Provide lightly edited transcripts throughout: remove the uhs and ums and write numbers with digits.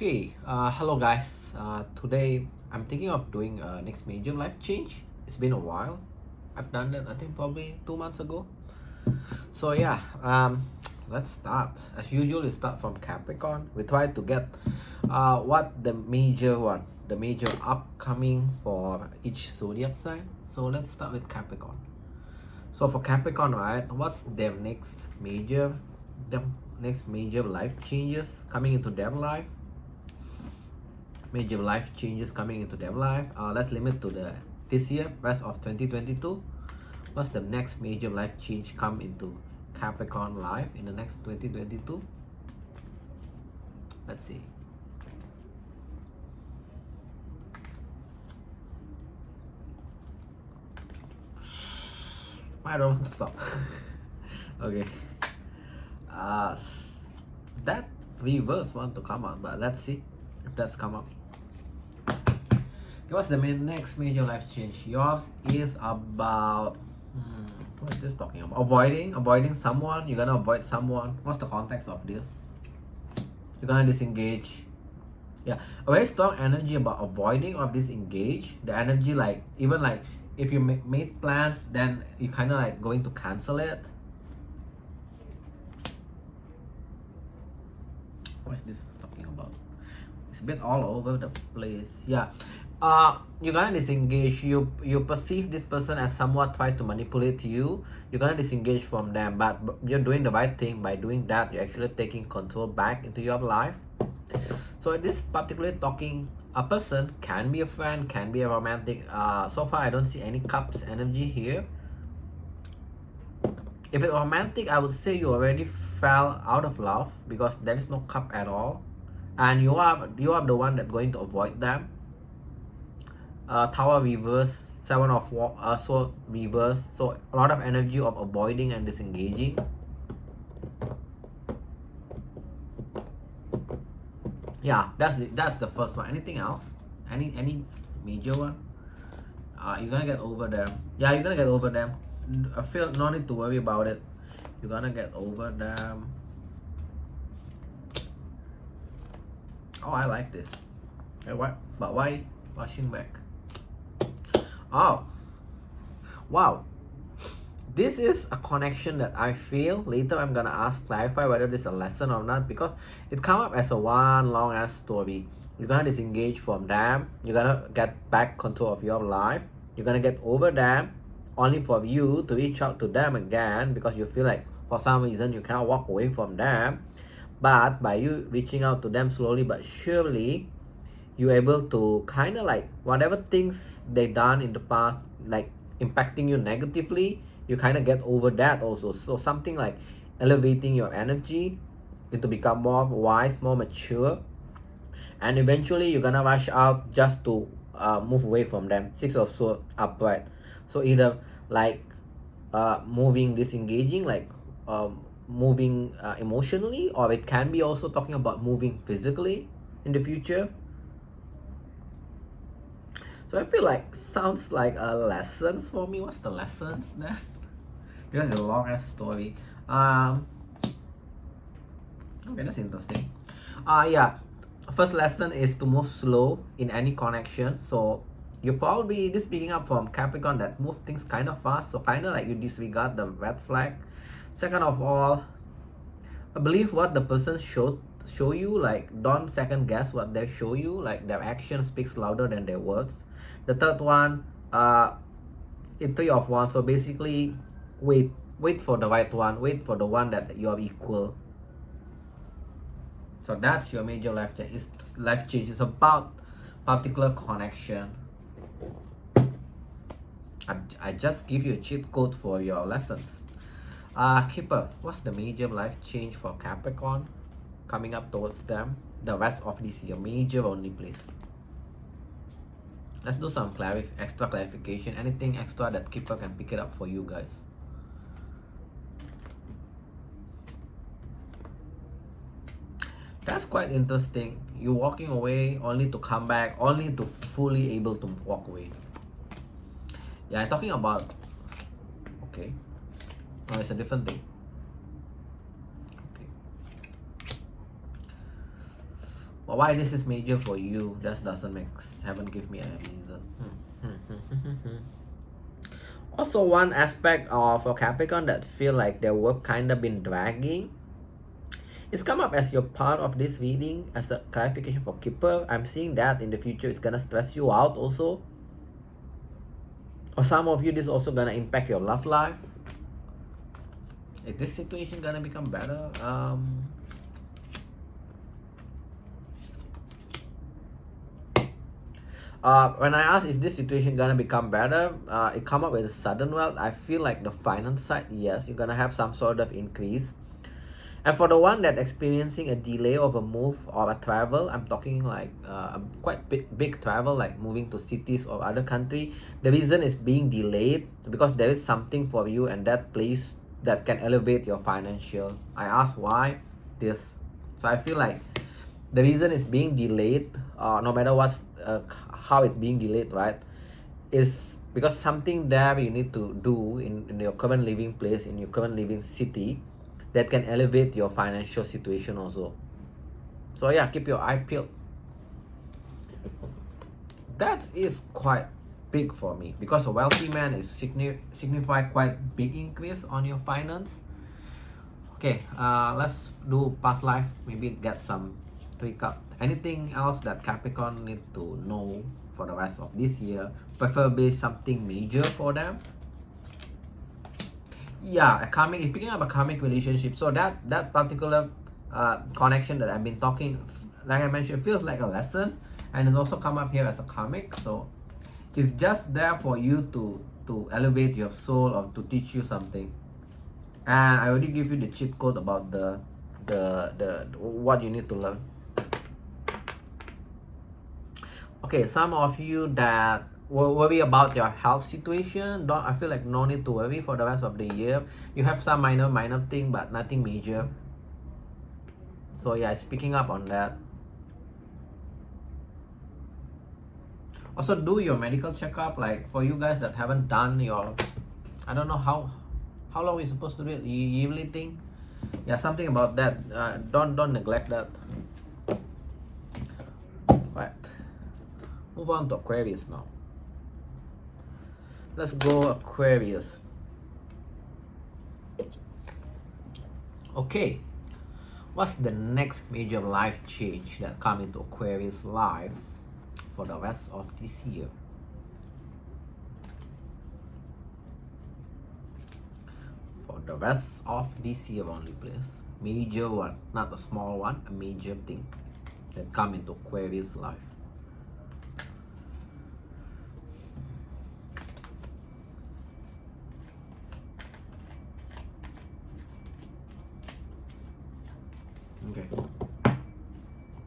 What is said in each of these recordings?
Okay, hello guys. Today I'm thinking of doing next major life change. It's been a while. I've done that I think probably 2 months ago. So yeah, let's start. As usual, we start from Capricorn. We try to get what the major upcoming for each zodiac sign. So let's start with Capricorn. So for Capricorn, right, what's their next major life changes coming into their life? Major life changes coming into their life. Let's limit to this year, rest of 2022. What's the next major life change come into Capricorn life in the next 2022? Let's see. I don't want to stop. Okay. That reverse want to come out, but let's see if that's come up. What's the next major life change? Yours is about what is this talking about? Avoiding someone. You're gonna avoid someone. What's the context of this? You're gonna disengage. Yeah, a very strong energy about avoiding or disengage. The energy, like even like if you made plans, then you kind of like going to cancel it. What is this talking about? It's a bit all over the place. Yeah. You're gonna disengage. You perceive this person as somewhat try to manipulate you. You're gonna disengage from them, but you're doing the right thing by doing that. You're actually taking control back into your life. So this particularly talking, a person can be a friend, can be a romantic. So far I don't see any cups energy here. If it's romantic, I would say you already fell out of love because there is no cup at all, and you are the one that going to avoid them. Tower reverse, Seven of Sword reverse, so a lot of energy of avoiding and disengaging. Yeah, that's the first one. Anything else? Any major one? You're gonna get over them. Yeah, you're gonna get over them. I feel no need to worry about it. You're gonna get over them. Oh, I like this. Okay, what? But why rushing back? Oh, wow. This is a connection that I feel. Later I'm gonna clarify whether this is a lesson or not, because it come up as a one long ass story. You're gonna disengage from them. You're gonna get back control of your life. You're gonna get over them, only for you to reach out to them again because you feel like for some reason you cannot walk away from them. But by you reaching out to them slowly but surely, you're able to kind of like whatever things they done in the past, like impacting you negatively, you kind of get over that also. So something like elevating your energy into become more wise, more mature, and eventually you're gonna rush out just to move away from them. Six of Swords upright. So either like moving, disengaging, like moving emotionally, or it can be also talking about moving physically in the future. So I feel like sounds like lessons for me. What's the lessons then? Because it's a long ass story. Okay, that's interesting. Yeah. First lesson is to move slow in any connection. So you probably this picking up from Capricorn that move things kind of fast. So kind of like you disregard the red flag. Second of all, I believe what the person show you, like don't second guess what they show you, like their action speaks louder than their words. The third one, in Three of Wands, so basically wait for the right one, wait for the one that you are equal. So that's your major life change. It's about particular connection. I just give you a cheat code for your lessons. Keeper, what's the major life change for Capricorn coming up towards them the rest of this year? Major only, please. Let's do some extra clarification. Anything extra that Keeper can pick it up for you guys. That's quite interesting. You're walking away only to come back, only to fully able to walk away. Yeah, I'm talking about. Okay. Oh, it's a different thing. Okay. Well, why this is major for you? That doesn't make, haven't give me a reason. Also, one aspect of a Capricorn that feel like their work kind of been dragging. It's come up as your part of this reading as a clarification for Keeper. I'm seeing that in the future it's gonna stress you out also. Or some of you, this also gonna impact your love life. Is this situation gonna become better? When I ask, is this situation gonna become better? It come up with a sudden wealth. I feel like the finance side, yes, you're gonna have some sort of increase. And for the one that's experiencing a delay of a move or a travel, I'm talking like a quite big travel, like moving to cities or other country. The reason is being delayed because there is something for you and that place that can elevate your financial. I ask why this. So I feel like the reason is being delayed, no matter what's how it's being delayed, right, is because something there you need to do in your current living place, in your current living city, that can elevate your financial situation also. So yeah, keep your eye peeled. That is quite big for me because a wealthy man is signify quite big increase on your finance. Okay, let's do past life, maybe get some recap. Anything else that Capricorn need to know for the rest of this year, preferably something major for them? Yeah, a karmic, picking up a karmic relationship. So that particular connection that I've been talking, like I mentioned, feels like a lesson, and it's also come up here as a karmic. So it's just there for you to elevate your soul or to teach you something. And I already give you the cheat code about the what you need to learn. Okay, some of you that worry about your health situation, I feel like no need to worry for the rest of the year. You have some minor thing, but nothing major. So yeah, it's picking up on that. Also, do your medical checkup. Like for you guys that haven't done your, I don't know how long we're supposed to do it. You yearly thing. Yeah, something about that. Don't neglect that. Right. Move on to Aquarius now. Let's go Aquarius. Okay, what's the next major life change that come into Aquarius life for the rest of this year? For the rest of this year only, please. Major one, not a small one, a major thing that come into Aquarius life. Okay,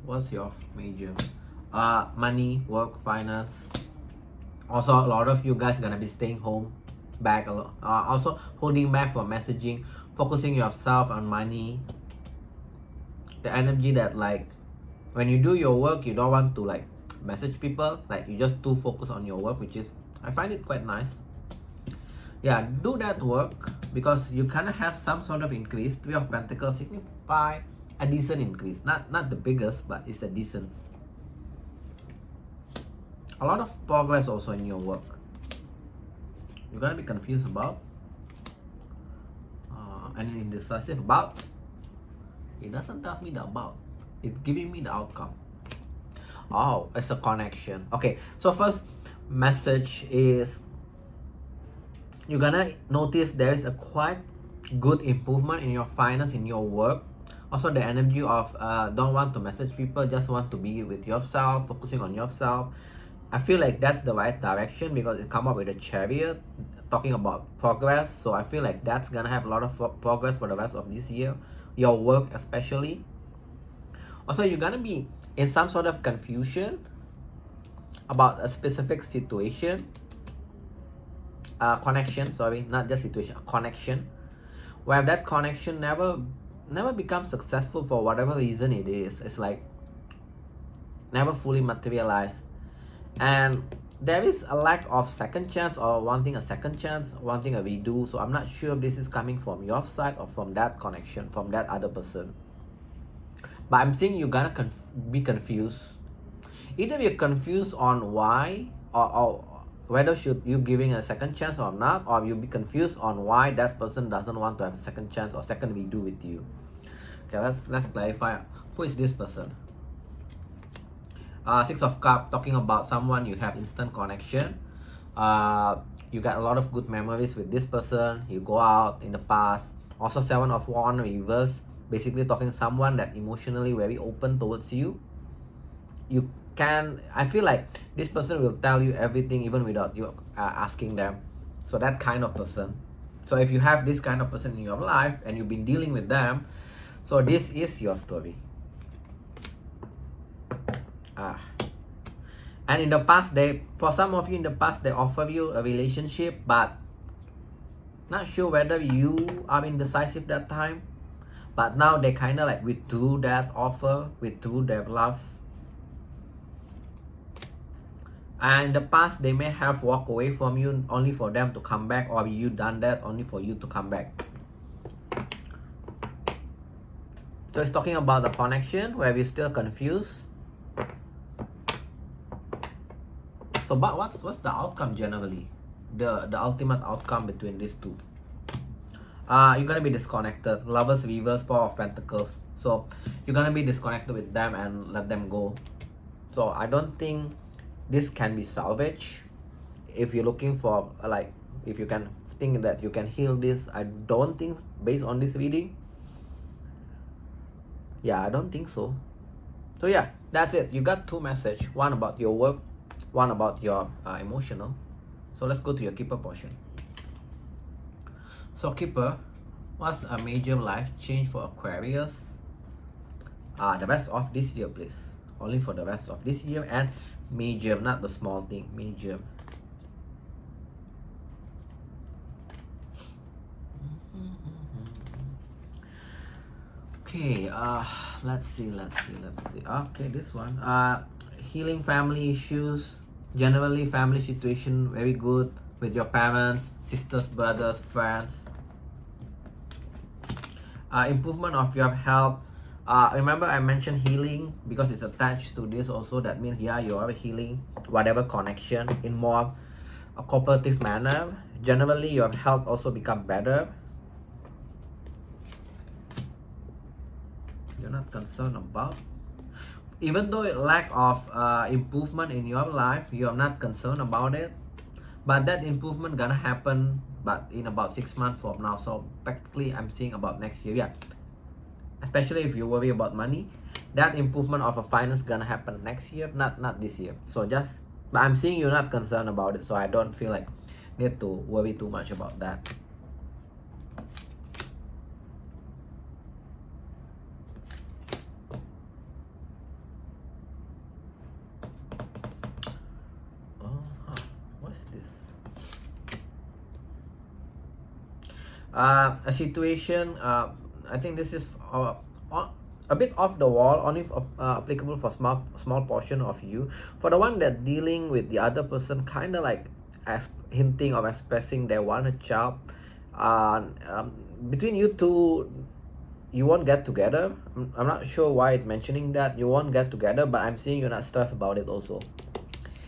what's your major? Money, work, finance. Also, a lot of you guys gonna be staying home, back a lot. Also holding back for messaging, focusing yourself on money. The energy that like when you do your work, you don't want to like message people. Like you just too focus on your work, which is I find it quite nice. Yeah, do that work because you kind of have some sort of increase. Three of Pentacles signify a decent increase, not the biggest, but it's a decent. A lot of progress also in your work. You're gonna be confused about and indecisive about. It doesn't tell me the about, it's giving me the outcome. Oh, it's a connection. Okay, so first message is you're gonna notice there is a quite good improvement in your finance, in your work. Also the energy of don't want to message people, just want to be with yourself, focusing on yourself. I feel like that's the right direction because it come up with a Chariot talking about progress. So I feel like that's gonna have a lot of progress for the rest of this year, your work especially. Also, you're gonna be in some sort of confusion about a specific situation, connection, sorry, not just situation, a connection, where that connection never becomes successful for whatever reason it is. It's like never fully materialized, and there is a lack of second chance or wanting a second chance, wanting a redo. So I'm not sure if this is coming from your side or from that connection, from that other person. But I'm seeing you're gonna be confused. Either you're confused on why or whether should you giving a second chance or not, or you'll be confused on why that person doesn't want to have a second chance or second redo with you. Okay, let's clarify. Who is this person? Six of Cups, talking about someone you have instant connection. You got a lot of good memories with this person. You go out in the past. Also, Seven of Wands reverse, basically talking someone that emotionally very open towards you. You can, I feel like this person will tell you everything even without you asking them. So that kind of person. So if you have this kind of person in your life and you've been dealing with them, so this is your story. And in the past, for some of you in the past, they offer you a relationship, but not sure whether you are indecisive that time. But now they kind of like withdrew that offer, withdrew their love. And in the past, they may have walked away from you only for them to come back, or you done that only for you to come back. So it's talking about the connection where we're still confused. So but what's the outcome generally? The ultimate outcome between these two? You're gonna be disconnected. Lovers reverse, Four of Pentacles. So you're gonna be disconnected with them and let them go. So I don't think this can be salvaged. If you're looking for like, if you can think that you can heal this, I don't think based on this reading. Yeah, I don't think so. So yeah, that's it. You got two messages. One about your work, one about your emotional. So let's go to your Keeper portion. So Keeper, what's a major life change for Aquarius? The rest of this year, please. Only for the rest of this year, and major, not the small thing, major. Okay, let's see. Okay, this one. Healing family issues. Generally, family situation very good with your parents, sisters, brothers, friends. Improvement of your health. Remember I mentioned healing because it's attached to this also. That means yeah, you are healing whatever connection in more a cooperative manner. Generally, your health also become better. You're not concerned about, even though lack of improvement in your life, you're not concerned about it, but that improvement gonna happen but in about 6 months from now. So practically I'm seeing about next year. Yeah, especially if you worry about money, that improvement of a finance gonna happen next year, not this year. So just, but I'm seeing you're not concerned about it, so I don't feel like need to worry too much about that. What's this? A situation, I think this is a bit off the wall, only applicable for small portion of you. For the one that dealing with the other person, kind of like hinting or expressing they want a child. Between you two, you won't get together. I'm not sure why it's mentioning that you won't get together, but I'm seeing you're not stressed about it also.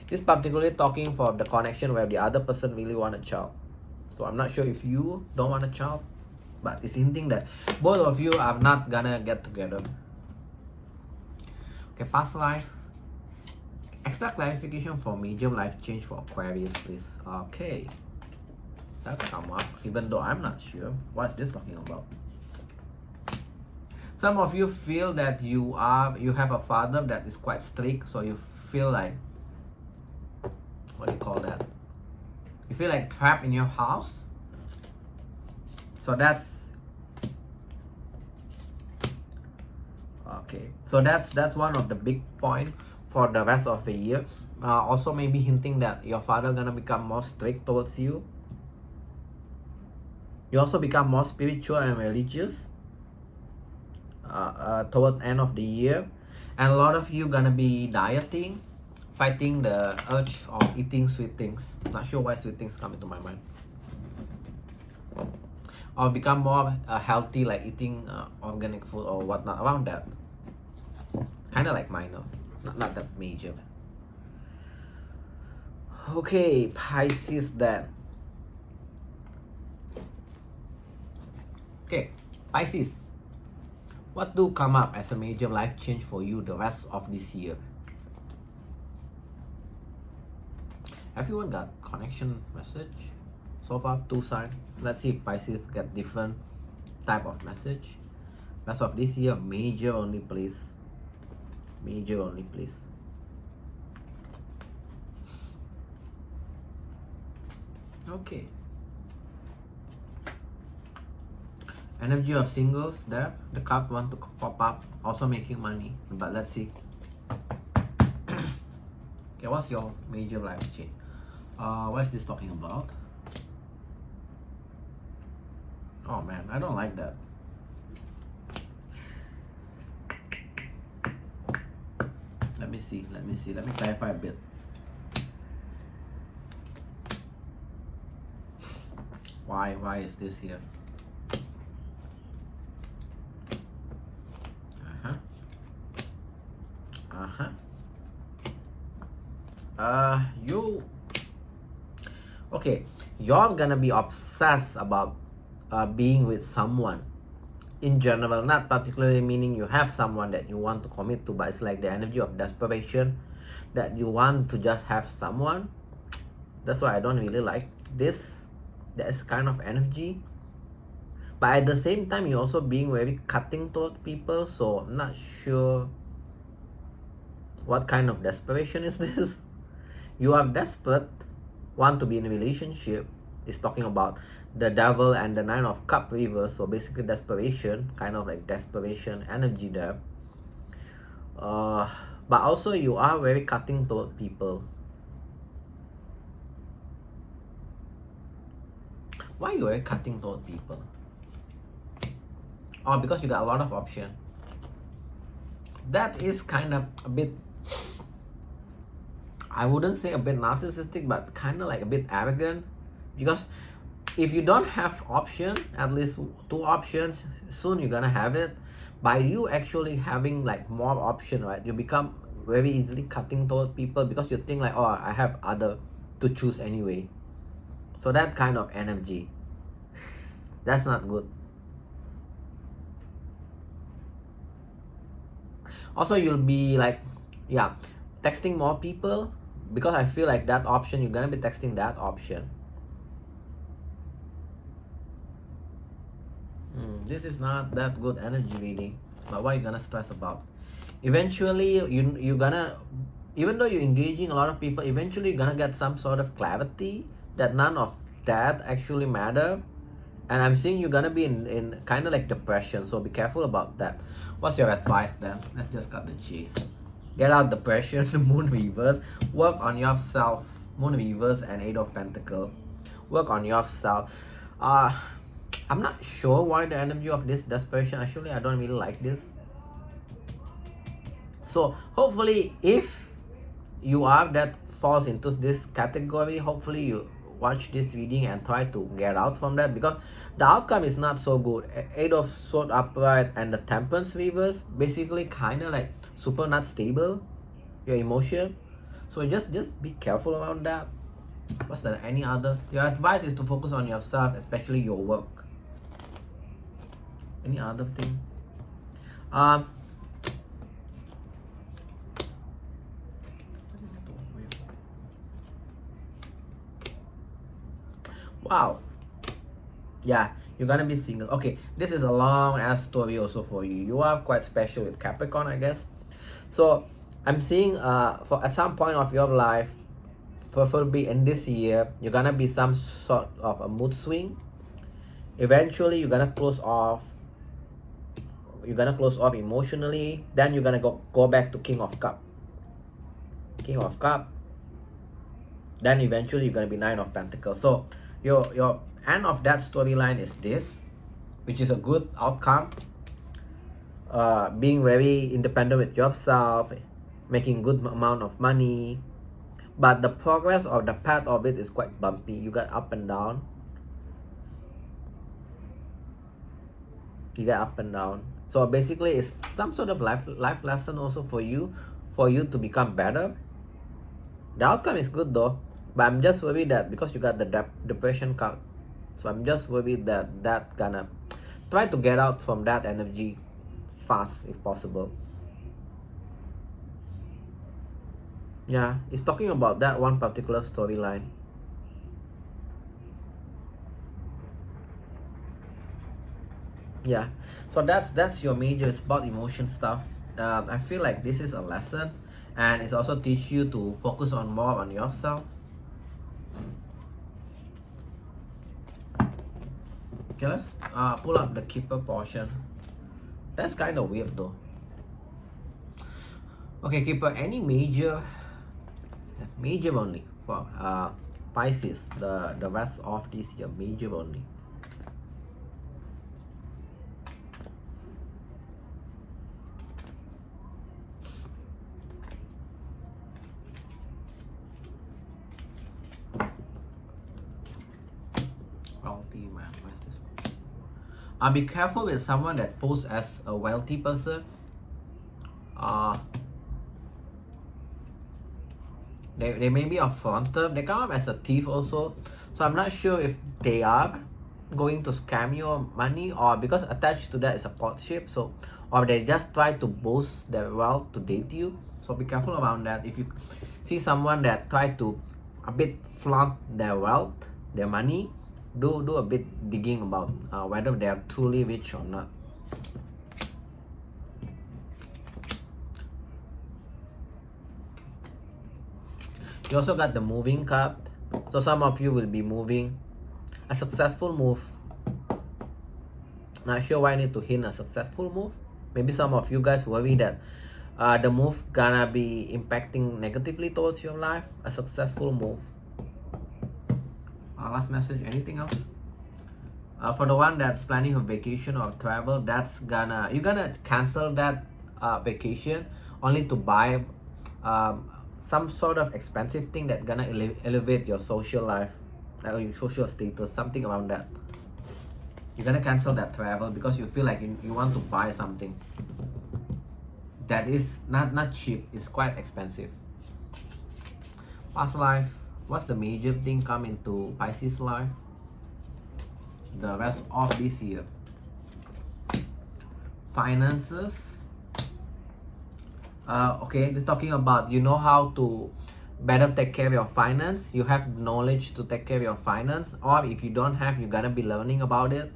This particularly talking for the connection where the other person really want a child. So I'm not sure if you don't want a child, but it's hinting that both of you are not gonna get together. Okay, past life. Extra clarification for medium life change for Aquarius, please. Okay, that's come up, even though I'm not sure. What's this talking about? Some of you feel that you have a father that is quite strict, so you feel like, what do you call that? You feel like trapped in your house. So that's okay. So that's one of the big point for the rest of the year. Also maybe hinting that your father gonna become more strict towards you. You also become more spiritual and religious towards end of the year, and a lot of you gonna be dieting, fighting the urge of eating sweet things. Not sure why sweet things come into my mind. Or become more healthy, like eating organic food or whatnot, around that. kind of like minor, not that major. Okay, Pisces then. Okay, Pisces. What do come up as a major life change for you the rest of this year? Everyone got connection message so far, 2 signs. Let's see if Pisces get different type of message. Rest of this year, major only please. Major only please. Okay. Energy of singles there. The cup want to pop up. Also making money. But let's see. Okay, what's your major life change? What is this talking about? Oh man, I don't like that. Let me see. Let me clarify a bit. Why is this here? Okay, you're gonna be obsessed about being with someone in general, not particularly meaning you have someone that you want to commit to, but it's like the energy of desperation that you want to just have someone. That's why I don't really like this. That's kind of energy. But at the same time, you're also being very cutting toward people, so I'm not sure what kind of desperation is this. You are desperate, want to be in a relationship. It's talking about the devil and the 9 of cup reverse, so basically desperation, kind of like desperation energy there. But also you are very cutting toward people. Why you are cutting toward people? Oh, because you got a lot of options. That is kind of a bit, I wouldn't say a bit narcissistic, but kind of like a bit arrogant. Because if you don't have option, at least 2 options, soon you're gonna have it. By you actually having like more option, right, you become very easily cutting toward people because you think like, oh, I have other to choose anyway. So that kind of energy, that's not good. Also, you'll be like, yeah, texting more people, because I feel like that option, you're gonna be texting that option. This is not that good energy reading, but what you gonna stress about? Eventually, you're gonna, even though you're engaging a lot of people, eventually you're gonna get some sort of clarity that none of that actually matter. And I'm seeing you're gonna be in kind of like depression, so be careful about that. What's your advice then? Let's just cut the chase. Get out depression, moon reverse. Work on yourself. Moon reverse and 8 of Pentacles. Work on yourself. I'm not sure why the energy of this desperation. Actually, I don't really like this. So hopefully, if you are that falls into this category, hopefully you watch this reading and try to get out from that, because the outcome is not so good. 8 of Swords upright and the Temperance reverse, basically kind of like super not stable, your emotion. So just be careful around that. What's there any others? Your advice is to focus on yourself, especially your work. Any other thing? Wow. Yeah, you're gonna be single. Okay, this is a long ass story also for you. You are quite special with Capricorn, I guess. So I'm seeing for at some point of your life, preferably in this year, you're gonna be some sort of a mood swing. Eventually you're gonna close off. You're gonna close off emotionally. Then you're gonna go back to King of Cup. King of Cup. Then eventually you're gonna be 9 of Pentacles. So your end of that storyline is this, which is a good outcome. Being very independent with yourself, making good amount of money, but the progress or the path of it is quite bumpy. You got up and down. You get up and down. So basically it's some sort of life lesson also for you to become better. The outcome is good though, but I'm just worried that because you got the depression card, so I'm just worried that gonna try to get out from that energy fast if possible. Yeah, it's talking about that one particular storyline. Yeah, so that's your major. It's about emotion stuff. I feel like this is a lesson, and it's also teach you to focus on more on yourself. Okay, let's pull up the keeper portion. That's kind of weird though. Okay, keeper, any major only for Pisces, the rest of this year, major only. Wealthy man, where's this one? Be careful with someone that poses as a wealthy person. They may be a fronter. They come up as a thief also. So I'm not sure if they are going to scam your money, or because attached to that is a courtship. So, or they just try to boast their wealth to date you. So be careful around that. If you see someone that try to a bit flaunt their wealth, their money, do a bit digging about whether they are truly rich or not. You also got the moving card. So some of you will be moving. A successful move. Not sure why I need to hint a successful move. Maybe some of you guys worry that the move gonna be impacting negatively towards your life. A successful move. Last message, anything else? For the one that's planning a vacation or travel, that's you're gonna cancel that vacation only to buy some sort of expensive thing that gonna elevate your social life, or your social status, something around that. You're gonna cancel that travel because you feel like you want to buy something that is not cheap, it's quite expensive. Past life, what's the major thing come into Pisces life the rest of this year? Finances. Okay, they're talking about you know how to better take care of your finance. You have knowledge to take care of your finance, or if you don't have, you're gonna be learning about it.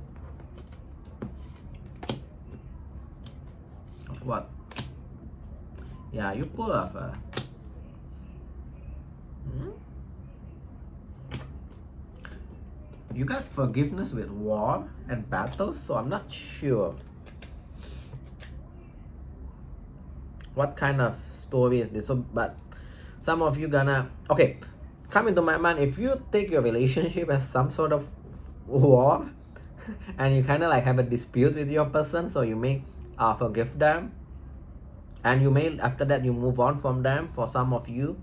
Of what? Yeah, you pull off you got forgiveness with war and battles, so I'm not sure what kind of story is this. So, but some of you gonna come into my mind. If you take your relationship as some sort of war and you kind of like have a dispute with your person, so you may forgive them, and you may after that you move on from them, for some of you.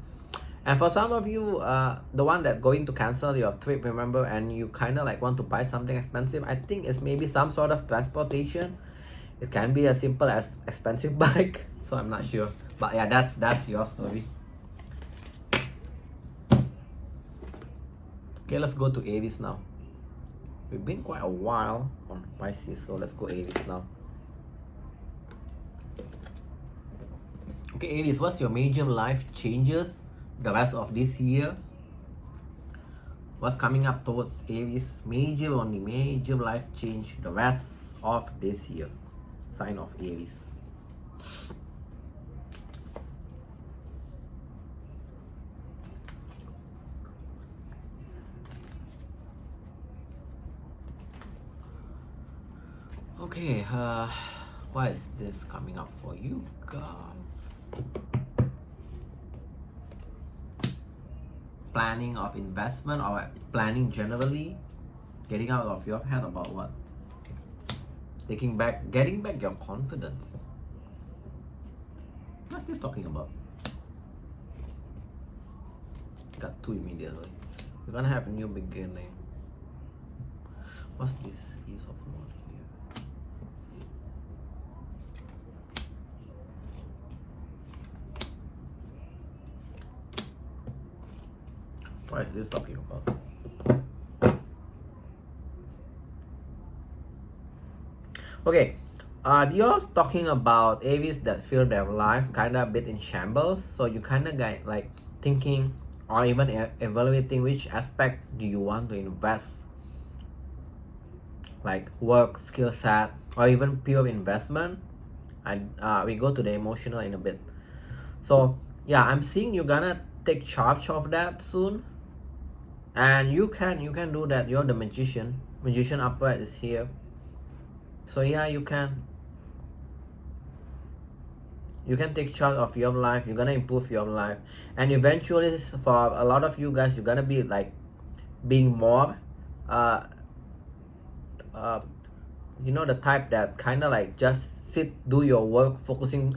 And for some of you, the one that going to cancel your trip, remember, and you kind of like want to buy something expensive, I think it's maybe some sort of transportation. It can be as simple as expensive bike, so I'm not sure. But yeah, that's your story. Okay, let's go to Aries now. We've been quite a while on Pisces, so let's go Aries now. Okay, Aries, what's your major life changes the rest of this year? What's coming up towards Aries? Major life change the rest of this year. Sign of Aries. Okay, why is this coming up for you guys? Planning of investment, or planning generally, getting out of your head about what? Getting back your confidence. What's this talking about? Got two immediately. You're gonna have a new beginning. What's this Ace of Wands here? What is this talking about? Okay, you're talking about Aries that feel their life kind of a bit in shambles. So you kind of get like thinking or even evaluating which aspect do you want to invest, like work, skill set, or even pure investment. And we go to the emotional in a bit. So yeah, I'm seeing you're gonna take charge of that soon, and you can do that. You're the magician upright is here. So yeah, you can take charge of your life. You're gonna improve your life, and eventually for a lot of you guys, you're gonna be like being more you know, the type that kind of like just sit, do your work, focusing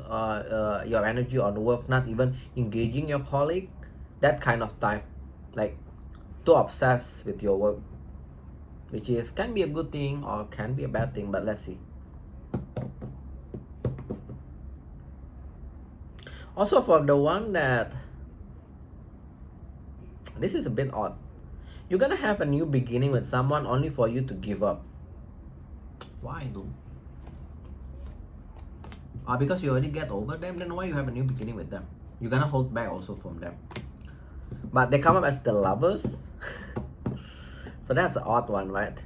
your energy on work, not even engaging your colleague. That kind of type, like too obsessed with your work, which is can be a good thing or can be a bad thing, but let's see. Also for the one that, this is a bit odd, you're gonna have a new beginning with someone only for you to give up. Why though? Because you already get over them, then why you have a new beginning with them? You're gonna hold back also from them, but they come up as the lovers. So that's an odd one, right?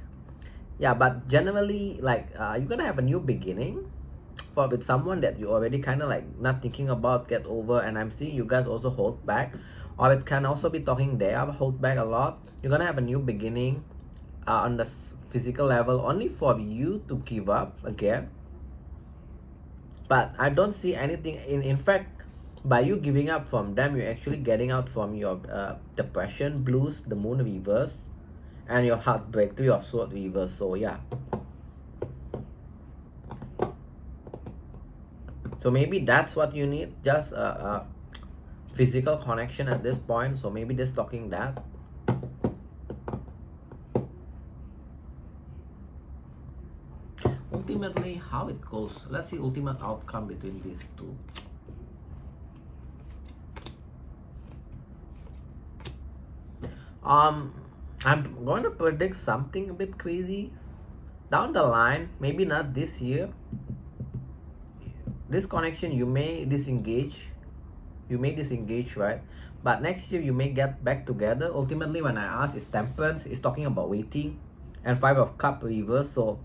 Yeah, but generally, like you're gonna have a new beginning for with someone that you already kind of like not thinking about, get over. And I'm seeing you guys also hold back, or it can also be talking there, hold back a lot. You're gonna have a new beginning on the physical level only for you to give up again. But I don't see anything in fact, by you giving up from them, you're actually getting out from your depression, blues, the moon reverse, and your heartbreak, three of swords reverse. So yeah, so maybe that's what you need, just a physical connection at this point. So maybe this talking that. Ultimately, how it goes, let's see ultimate outcome between these two. I'm going to predict something a bit crazy down the line, maybe not this year. This connection you may disengage, right? But next year you may get back together. Ultimately, when I ask, is temperance, is talking about waiting, and 5 of cup reverse. So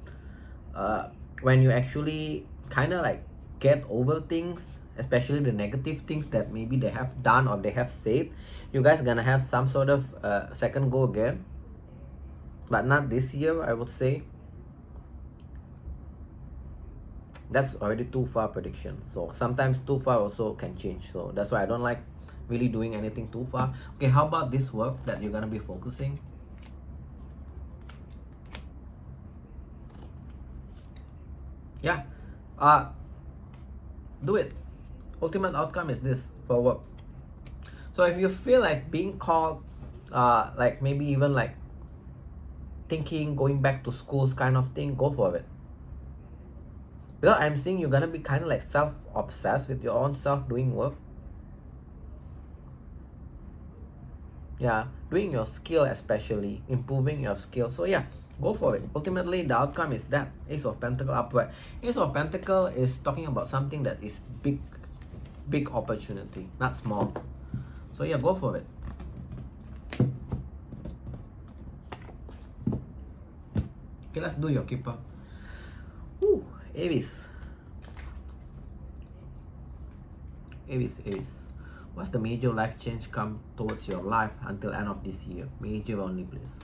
when you actually kind of like get over things, especially the negative things that maybe they have done or they have said, you guys gonna have some sort of second go again, but not this year, I would say. That's already too far prediction. So sometimes too far also can change. So that's why I don't like really doing anything too far. Okay, how about this work that you're gonna be focusing? Yeah, do it. Ultimate outcome is this for work. So if you feel like being called, like maybe even like thinking going back to schools kind of thing, go for it. Because I'm seeing you're gonna be kind of like self-obsessed with your own self doing work. Yeah, doing your skill, especially improving your skill. So yeah, go for it. Ultimately, the outcome is that Ace of Pentacle upright. Ace of Pentacle is talking about something that is big opportunity, not small. So yeah, go for it. Okay, let's do your keeper. Ooh, Aries. What's the major life change come towards your life until end of this year? Major only, please.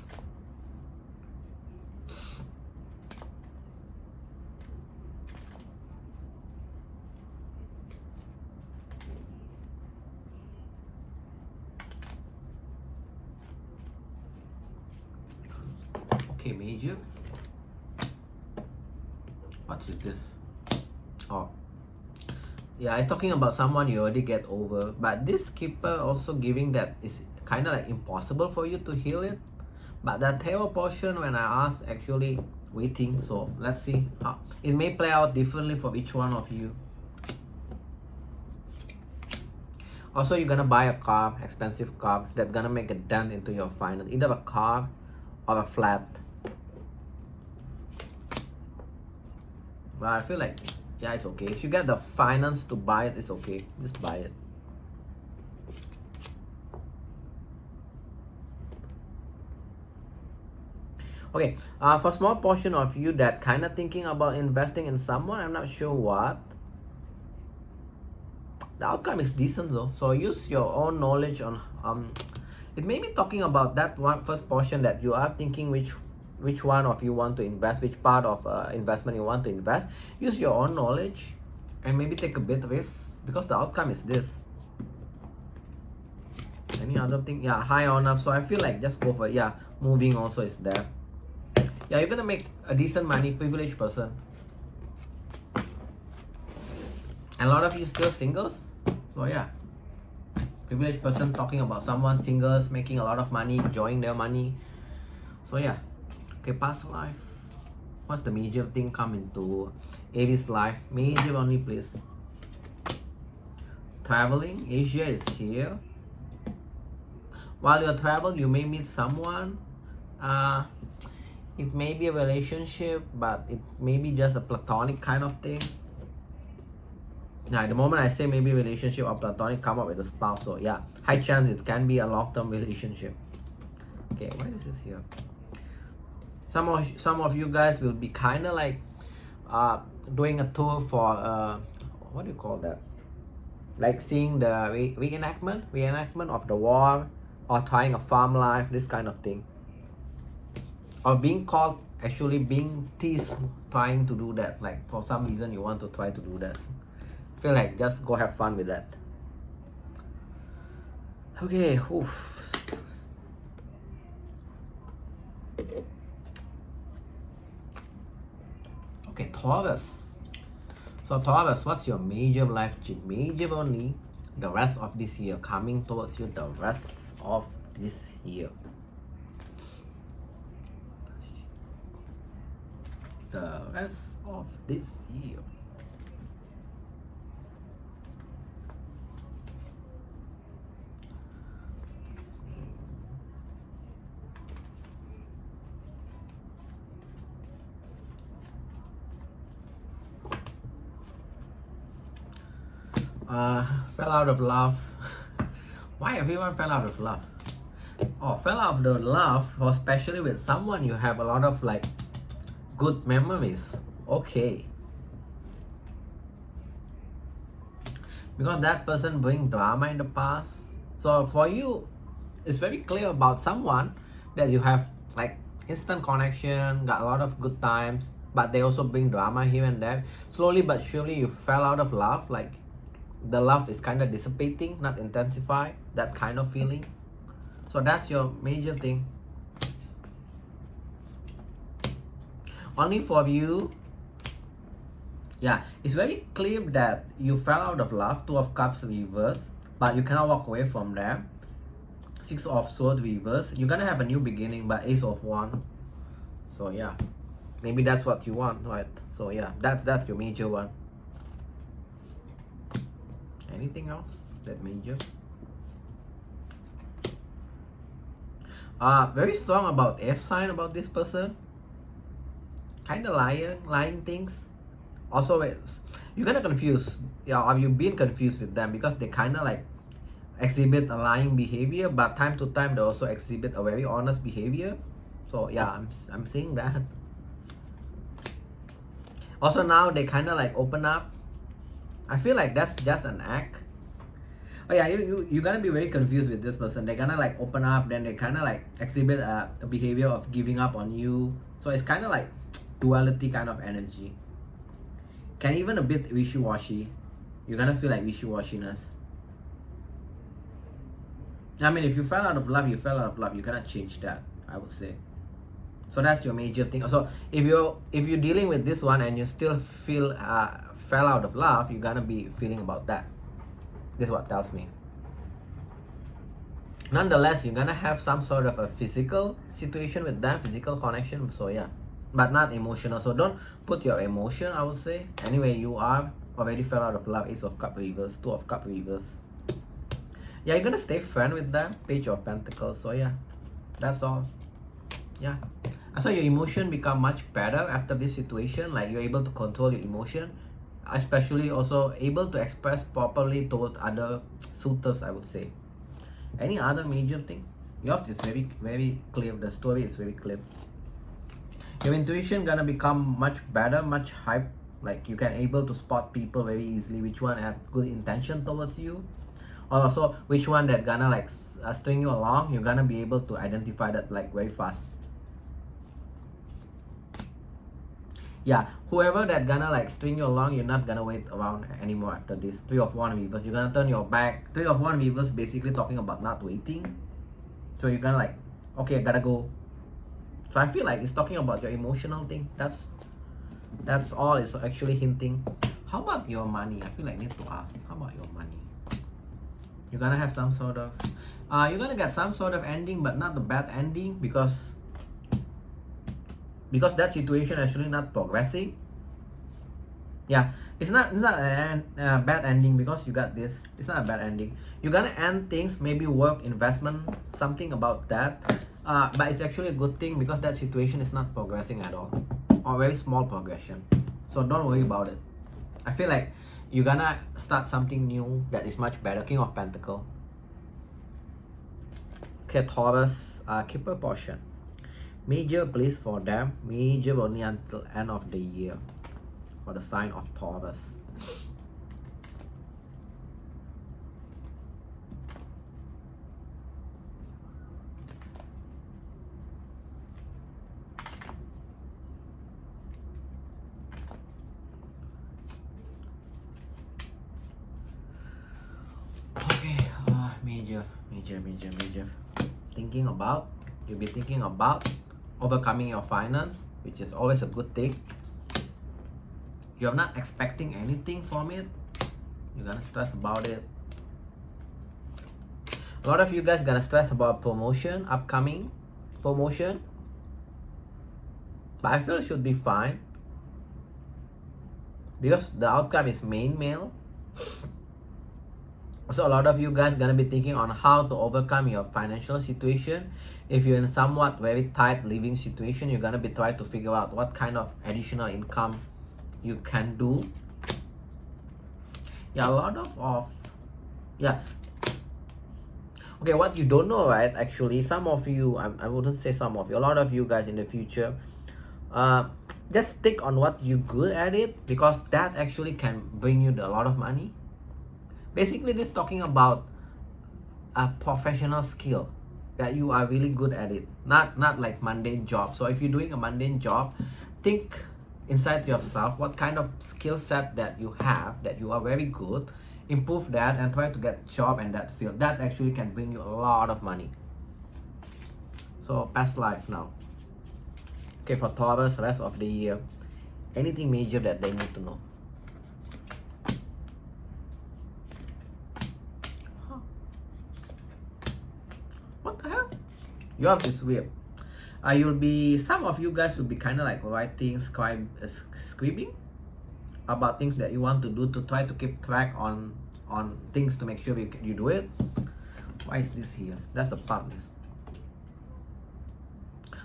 Okay, major. What is this? Oh, yeah, I'm talking about someone you already get over, but this keeper also giving that is kind of like impossible for you to heal it. But the tarot portion, when I ask, actually waiting. So let's see how it may play out differently for each one of you. Also, you're gonna buy a car, expensive car, that's gonna make a dent into your finance, either a car or a flat. But I feel like, yeah, it's okay. If you get the finance to buy it, it's okay. Just buy it. Okay, for small portion of you that kind of thinking about investing in someone, I'm not sure what. The outcome is decent though. So use your own knowledge on it may be talking about that one first portion that you are thinking which one of you want to invest, which part of investment you want to invest. Use your own knowledge and maybe take a bit risk because the outcome is this. Any other thing? Yeah, high honor. So I feel like just go for it. Yeah, moving also is there. Yeah, you're gonna make a decent money, privileged person. And a lot of you still singles. So yeah, privileged person talking about someone, singles, making a lot of money, enjoying their money. So yeah. Okay, past life. What's the major thing come into Aries life? Major only, please. Traveling. Asia is here. While you travel, you may meet someone. It may be a relationship, but it may be just a platonic kind of thing. Now, at the moment I say maybe relationship or platonic, come up with a spouse. So yeah, high chance it can be a long-term relationship. Okay, why is this here? Some of you guys will be kind of like doing a tour for what do you call that? Like seeing the reenactment of the war, or trying a farm life, this kind of thing. Or being called, actually being teased, trying to do that. Like for some reason you want to try to do that. Feel like just go have fun with that. Okay, oof. Okay, Taurus. So Taurus, what's your major life change? Major only the rest of this year, coming towards you the rest of this year. The rest of this year. Fell out of love. Why everyone fell out of love? Oh, fell out of the love, or especially with someone you have a lot of like good memories. Okay. Because that person bring drama in the past. So for you, it's very clear about someone that you have like instant connection, got a lot of good times, but they also bring drama here and there. Slowly but surely you fell out of love, like the love is kind of dissipating, not intensify, that kind of feeling. So that's your major thing. Only for you, yeah, it's very clear that you fell out of love. 2 of Cups reverse, but you cannot walk away from them. 6 of Swords reverse. You're gonna have a new beginning, but Ace of Wands. So yeah, maybe that's what you want, right? So yeah, that's your major one. Anything else that major? Very strong about F sign about this person. Kind of lying things. Also, you're gonna confuse. Yeah, have you been confused with them because they kind of like exhibit a lying behavior, but time to time they also exhibit a very honest behavior. So yeah, I'm saying that. Also now they kind of like open up. I feel like that's just an act. Oh yeah, you're gonna be very confused with this person. They're gonna like open up, then they kind of like exhibit a behavior of giving up on you. So it's kind of like duality kind of energy. Can even a bit wishy-washy. You're gonna feel like wishy-washiness. I mean, if you fell out of love, you fell out of love. You cannot change that, I would say. So that's your major thing. So if you're dealing with this one and you still feel fell out of love, you're gonna be feeling about that. This is what tells me. Nonetheless, you're gonna have some sort of a physical situation with them, physical connection. So yeah, but not emotional. So don't put your emotion, I would say. Anyway, you are already fell out of love. Ace of Cup reverse, 2 of Cup reverse. Yeah, you're gonna stay friend with them. Page of Pentacles. So yeah, that's all. Yeah. So your emotion become much better after this situation. Like you're able to control your emotion, especially also able to express properly toward other suitors, I would say. Any other major thing? Yours is very, very clear. The story is very clear. Your intuition gonna become much better, much hype. Like you can able to spot people very easily, which one had good intention towards you, or also which one that gonna like string you along. You're gonna be able to identify that like very fast. Yeah, whoever that gonna like string you along, you're not gonna wait around anymore after this. Three of Wands reverse, you're gonna turn your back. Three of Wands reverse basically talking about not waiting. So you're gonna like, okay, I gotta go. So I feel like it's talking about your emotional thing. That's all it's actually hinting. How about your money? I feel like I need to ask. How about your money? You're gonna have some sort of you're gonna get some sort of ending, but not the bad ending, because that situation actually not progressing. Yeah, it's not a bad ending, because you got this. It's not a bad ending. You're gonna end things, maybe work, investment, something about that. But it's actually a good thing, because that situation is not progressing at all, or very small progression. So don't worry about it. I feel like you're gonna start something new that is much better. King of Pentacles. Okay, Taurus, keeper portion. Major please for them. Major only until end of the year for the sign of Taurus. Okay, major. You'll be thinking about overcoming your finance, which is always a good thing. You're not expecting anything from it. You're gonna stress about it. A lot of you guys gonna stress about promotion, upcoming promotion. But I feel it should be fine, because the outcome is main male. So a lot of you guys gonna be thinking on how to overcome your financial situation. If you're in somewhat very tight living situation, you're gonna be trying to figure out what kind of additional income you can do. Yeah, a lot of yeah. Okay, what you don't know, right? Actually, some of you, I wouldn't say some of you, a lot of you guys in the future, just stick on what you're good at it, because that actually can bring you a lot of money. Basically, this is talking about a professional skill that you are really good at it, not like mundane job. So if you're doing a mundane job, think inside yourself what kind of skill set that you have that you are very good, improve that and try to get job in that field. That actually can bring you a lot of money. So past life now. Okay, for Taurus, rest of the year, anything major that they need to know? What the hell? Yours is weird. Some of you guys will be kind of like writing, scribbling about things that you want to do, to try to keep track on things to make sure you do it. Why is this here? That's the partners.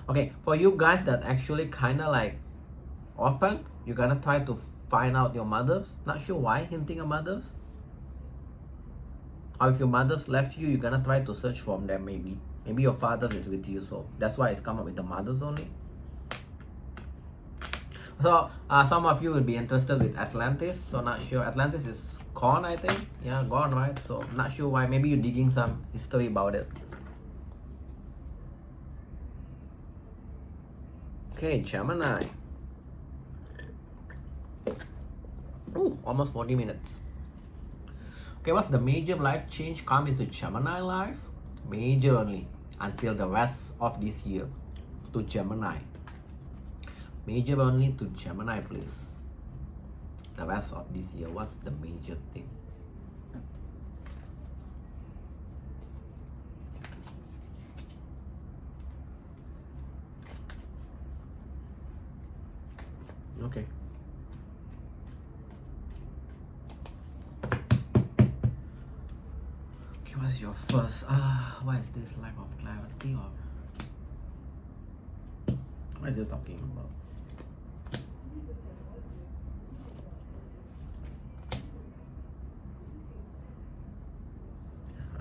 Okay, for you guys that actually kind of like open, you're gonna try to find out your mothers. Not sure why, hinting at mothers. Or if your mothers left you, you're gonna try to search for them. Maybe your father is with you, so that's why it's come up with the mothers only. So some of you will be interested with Atlantis. So not sure. Atlantis is gone, I think. Yeah, gone, right? So not sure why. Maybe you're digging some history about it. Okay, Gemini. Ooh, almost 40 minutes. Okay, what's the major life change come into Gemini life? Major only until the rest of this year to Gemini. Major only to Gemini, please. The rest of this year, what's the major thing? Okay. What's your first? What is this? Lack of clarity or what is it talking about?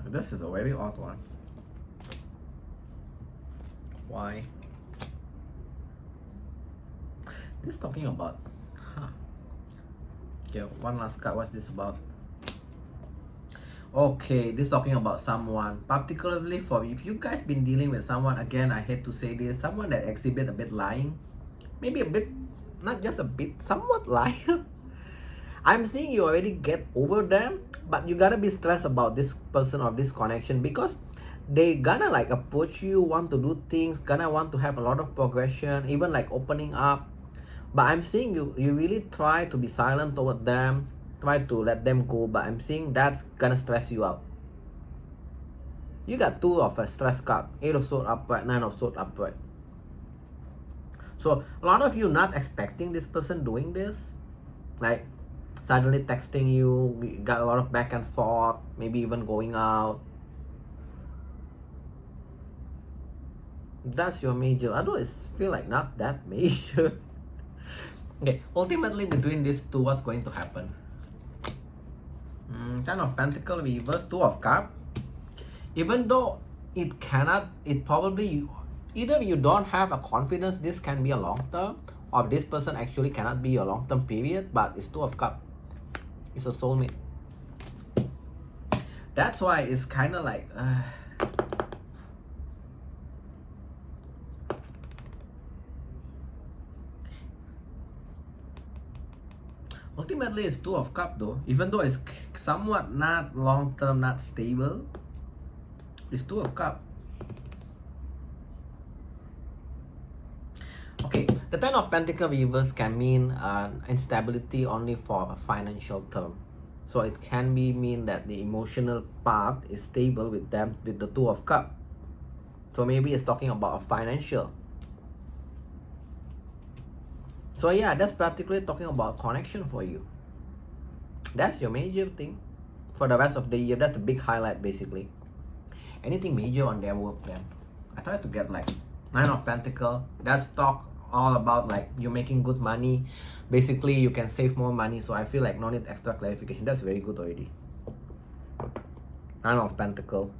This is a very odd one. Why? This is talking about. Okay, one last card. What's this about? Okay, this is talking about someone, particularly for if you guys been dealing with someone, again, I hate to say this, someone that exhibit a bit lying, maybe a bit, not just a bit, somewhat lying. I'm seeing you already get over them, but you gotta be stressed about this person or this connection because they gonna like approach you, want to do things, gonna want to have a lot of progression, even like opening up. But I'm seeing you really try to be silent toward them, try to let them go, but I'm seeing that's gonna stress you out. You got 2 of a stress card, 8 of Swords upright, 9 of Swords upright. So a lot of you not expecting this person doing this, like suddenly texting you, got a lot of back and forth, maybe even going out. That's your major. Although it feel like not that major. Okay, ultimately between these two, what's going to happen? Ten of Pentacle reverse, 2 of Cups. Even though it probably, either you don't have a confidence this can be a long term, or this person actually cannot be a long term period, but it's 2 of Cups. It's a soulmate. That's why it's kind of like ultimately it's 2 of Cups though, even though it's somewhat not long term, not stable. It's 2 of Cups. Okay, the 10 of Pentacles reverse can mean instability only for a financial term. So it can mean that the emotional part is stable with them, with the 2 of Cups. So maybe it's talking about a financial. So yeah, that's particularly talking about connection for you. That's your major thing for the rest of the year. That's the big highlight basically. Anything major on their work plan. I try to get like 9 of Pentacles. That's talk all about like you're making good money. Basically, you can save more money. So I feel like no need extra clarification. That's very good already. 9 of Pentacles.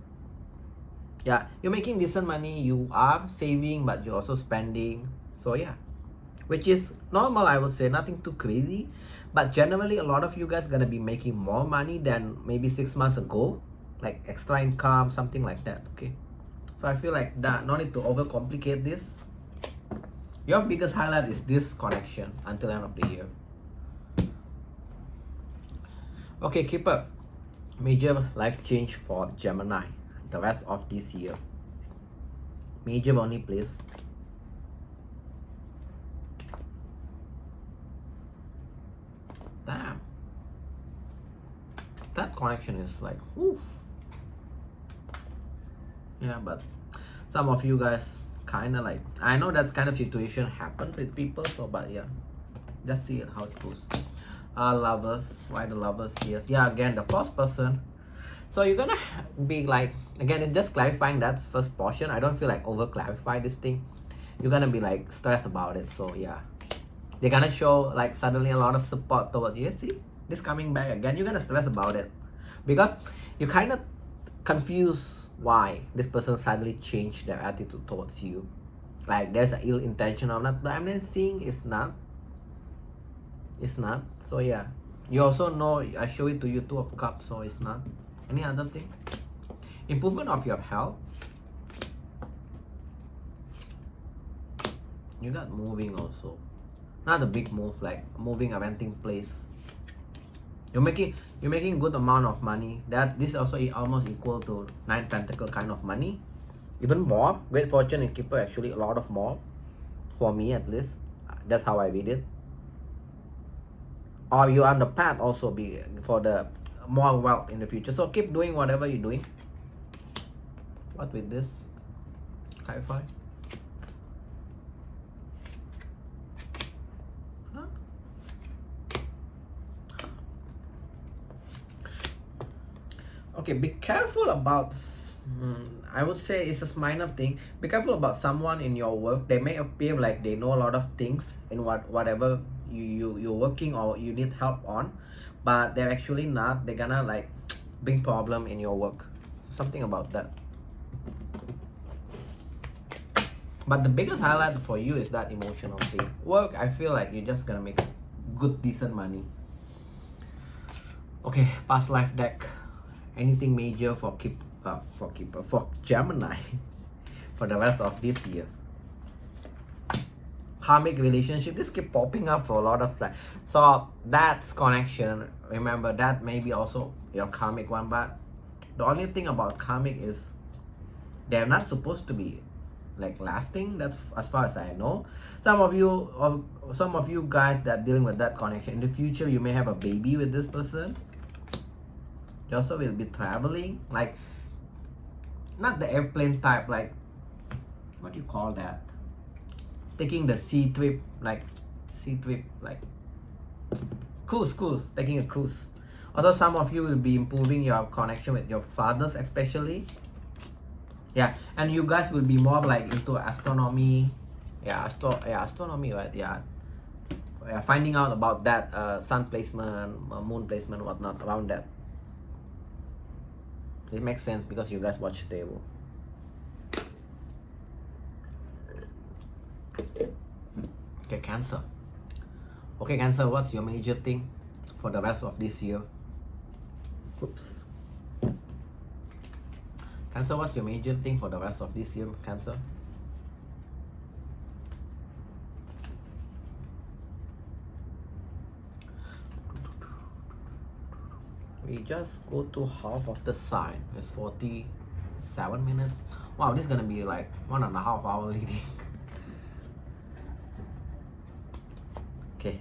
Yeah, you're making decent money. You are saving, but you're also spending. So yeah, which is normal, I would say. Nothing too crazy. But generally, a lot of you guys gonna be making more money than maybe 6 months ago. Like extra income, something like that. Okay. So I feel like that no need to overcomplicate this. Your biggest highlight is this connection until end of the year. Okay, Keeper. Major life change for Gemini the rest of this year. Major only, please. Damn. That connection is like, woof. Yeah, but some of you guys kind of like, I know that's kind of situation happened with people, so but yeah, just see it how it goes. Lovers, why the lovers? Yes, yeah, again the first person. So you're gonna be like, again, it's just clarifying that first portion. I don't feel like over clarify this thing. You're gonna be like stressed about it. So yeah, they're gonna show like suddenly a lot of support towards you. See this coming back again. You're gonna stress about it because you kind of confused why this person suddenly changed their attitude towards you. Like there's an ill intention or not, but I'm not seeing it's not. It's not. So yeah, you also know I show it to you 2 of Cups, so it's not. Any other thing? Improvement of your health. You got moving also. Not a big move, like moving a renting place. You're making good amount of money. That this is also almost equal to 9 Pentacle kind of money. Even more. Great fortune and Keeper actually a lot of more. For me at least. That's how I read it. Or you're on the path also be for the more wealth in the future. So keep doing whatever you're doing. What with this? Clarify. Okay, be careful about, I would say it's a minor thing. Be careful about someone in your work. They may appear like they know a lot of things in whatever you're working or you need help on, but they're actually not. They're gonna like bring problem in your work. Something about that. But the biggest highlight for you is that emotional thing. Work, I feel like you're just gonna make good, decent money. Okay, past life deck. Anything major for Gemini for the rest of this year? Karmic relationship. This keep popping up for a lot of time. So that's connection. Remember that may be also your karmic one, but the only thing about karmic is they're not supposed to be like lasting. That's as far as I know. Some of you guys that dealing with that connection in the future, you may have a baby with this person. You also will be traveling, like not the airplane type, like what do you call that, taking the sea trip, like cruise, taking a cruise. Although some of you will be improving your connection with your fathers especially. Yeah, and you guys will be more like into astronomy. Astronomy, right? Yeah, finding out about that sun placement, moon placement, whatnot around that. It makes sense because you guys watch table. Okay, Cancer. Okay, Cancer, what's your major thing for the rest of this year? Oops. Cancer, what's your major thing for the rest of this year, Cancer? We just go to half of the sign with 47 minutes. Wow, this is gonna be like 1.5 hour reading. Okay.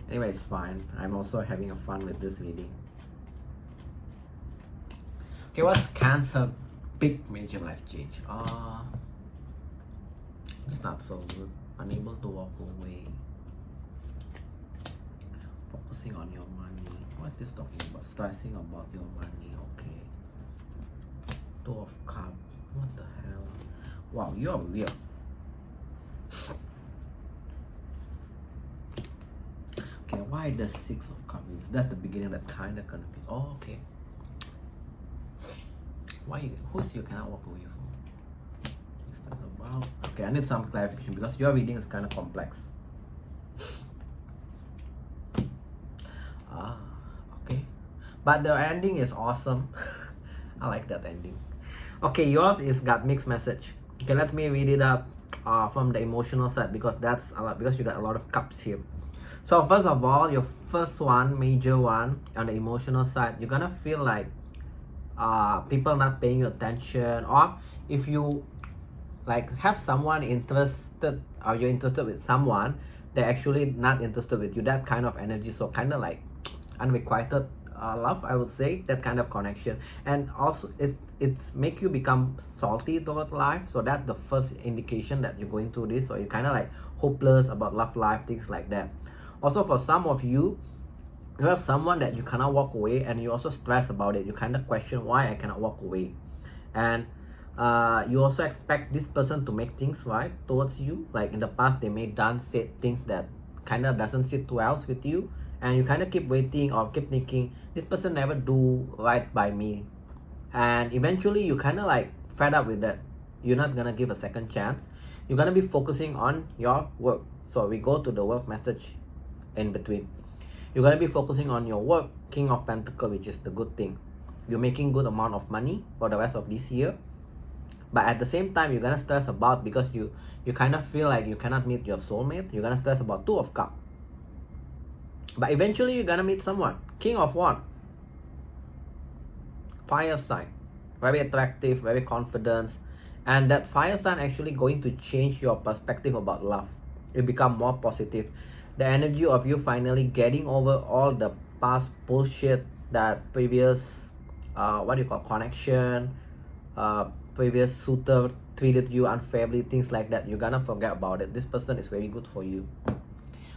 Anyway, it's fine. I'm also having a fun with this reading. Okay, what's Cancer big major life change? It's not so good. Unable to walk away. Focusing on your money. What's this talking about? Stressing about your money. Okay. Two of Cups. What the hell? Wow, you're weird. Okay, why the Six of Cups? That's the beginning that kind of confused. Oh, okay. Why? Who's you cannot walk away from? Is that about? Okay, I need some clarification because your reading is kind of complex. Okay, but the ending is awesome. I like that ending. Okay, yours is got mixed message. Okay, let me read it up from the emotional side because that's a lot, because you got a lot of cups here. So first of all, your first one, major one, on the emotional side, you're gonna feel like people not paying you attention, or if you like have someone interested or you're interested with someone, they're actually not interested with you. That kind of energy. So kind of like unrequited love, I would say, that kind of connection. And also it's make you become salty toward life. So that's the first indication that you're going through this, or you're kind of like hopeless about love life, things like that. Also for some of you, you have someone that you cannot walk away, and you also stress about it. You kind of question why I cannot walk away, and you also expect this person to make things right towards you. Like in the past, they may done said things that kind of doesn't sit well with you, and you kind of keep waiting or keep thinking this person never do right by me, and eventually you kind of like fed up with that. You're not gonna give a second chance. You're gonna be focusing on your work. So we go to the work message in between. You're gonna be focusing on your work, King of Pentacles, which is the good thing. You're making good amount of money for the rest of this year, but at the same time you're gonna stress about, because you kind of feel like you cannot meet your soulmate. You're gonna stress about Two of Cups, but eventually you're gonna meet someone, King of Wands, fire sign, very attractive, very confident, and that fire sign actually going to change your perspective about love. You become more positive. The energy of you finally getting over all the past bullshit that previous connection, previous suitor treated you unfairly, things like that. You're gonna forget about it. This person is very good for you.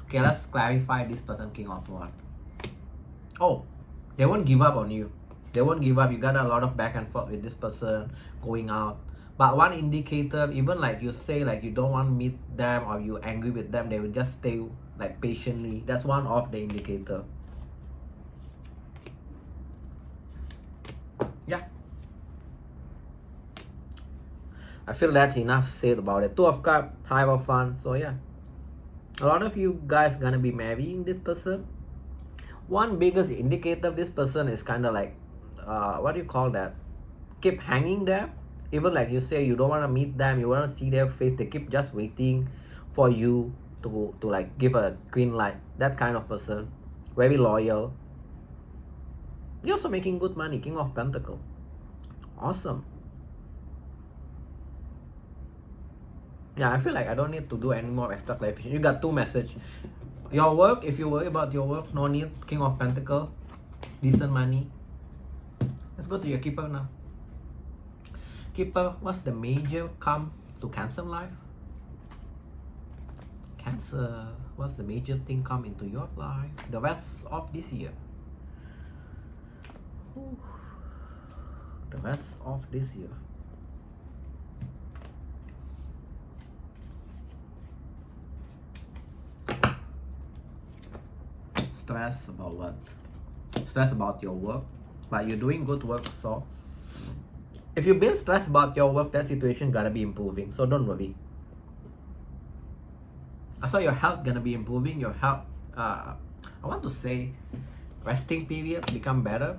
Okay, let's clarify this person, King of Wands. Oh, they won't give up on you. They won't give up. You got a lot of back and forth with this person going out. But one indicator, even like you say like you don't want to meet them or you angry with them, they will just stay like patiently. That's one of the indicator. Yeah. I feel that's enough said about it. Two of Cups, High of Fun. So yeah. A lot of you guys gonna be marrying this person. One biggest indicator of this person is kind of like, what do you call that? Keep hanging there. Even like you say, you don't want to meet them, you want to see their face. They keep just waiting for you to like give a green light. That kind of person. Very loyal. You're also making good money. King of Pentacles. Awesome. Yeah, I feel like I don't need to do any more extra clarification. You got two messages. Your work, if you worry about your work, no need. King of Pentacles. Decent money. Let's go to your Keeper now. Keeper, what's the major come to Cancer life? Cancer, what's the major thing come into your life the rest of this year? Ooh. The rest of this year. Stress about what? Stress about your work, but you're doing good work, so if you've been stressed about your work, that situation gonna be improving, so don't worry. I saw your health gonna be improving. Your health, I want to say, resting period become better.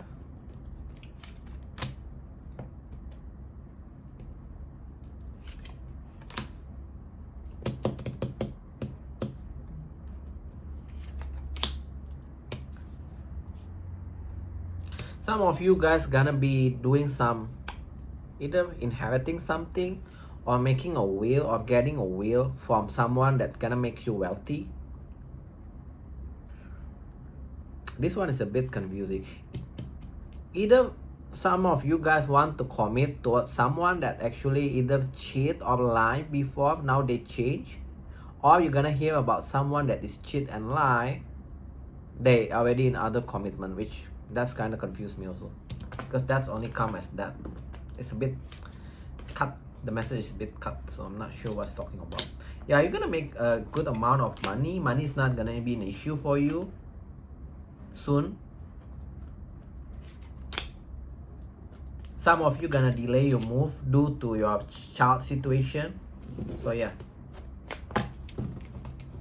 Some of you guys gonna be doing some, either inheriting something or making a will or getting a will from someone that gonna make you wealthy. This one is a bit confusing. Either some of you guys want to commit towards someone that actually either cheat or lie before, now they change, or you're gonna hear about someone that is cheat and lie, they already in other commitment, which that's kind of confused me also, because that's only come as that. It's a bit cut. The message is a bit cut, so I'm not sure what's talking about. Yeah, you're gonna make a good amount of money. Money is not gonna be an issue for you soon. Some of you gonna delay your move due to your child situation. So yeah,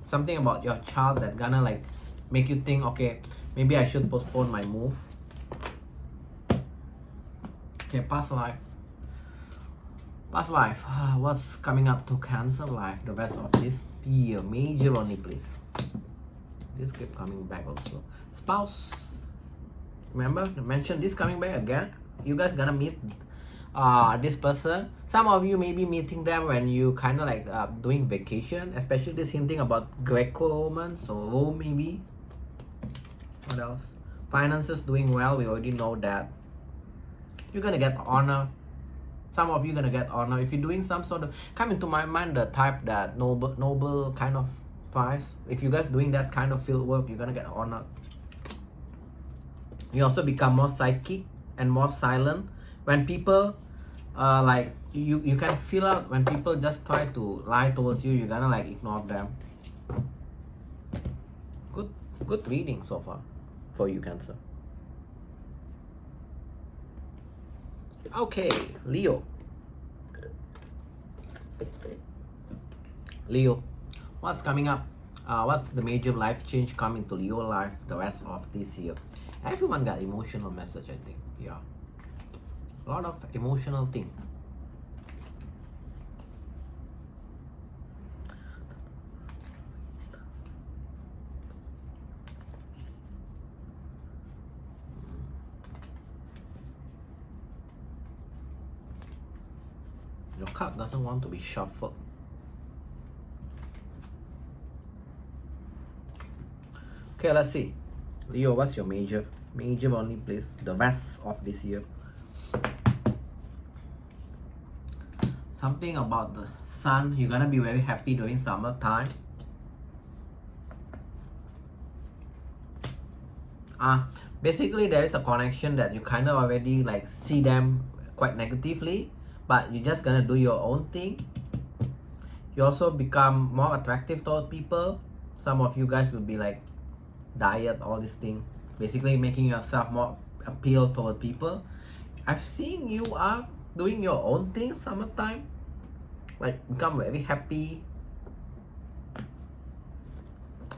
something about your child that gonna like make you think, okay, maybe I should postpone my move. Okay, past life. Past life, what's coming up to Cancer life the rest of this year? Major only, please. This keep coming back also. Spouse. Remember, I mentioned this coming back again. You guys gonna meet this person. Some of you may be meeting them when you kind of like doing vacation. Especially this hinting about Greco-Roman, so Rome maybe. What else? Finances doing well. We already know that. You're gonna get honor. Some of you gonna get honor if you're doing some sort of, come into my mind the type that noble kind of price. If you guys doing that kind of field work, you're gonna get honor. You also become more psychic and more silent when people like you can feel out when people just try to lie towards you. You're gonna like ignore them. Good reading so far for you, Cancer. Okay, Leo. Leo, what's coming up? What's the major life change coming to Leo life the rest of this year? Everyone got emotional message, I think. Yeah, a lot of emotional thing. Your card doesn't want to be shuffled. Okay, let's see. Leo, what's your major? Major only, please. The rest of this year. Something about the sun. You're gonna be very happy during summertime. Basically there is a connection that you kind of already like see them quite negatively, but you're just gonna do your own thing. You also become more attractive toward people. Some of you guys will be like diet, all this thing, basically making yourself more appeal toward people. I've seen you are doing your own thing summertime, like become very happy.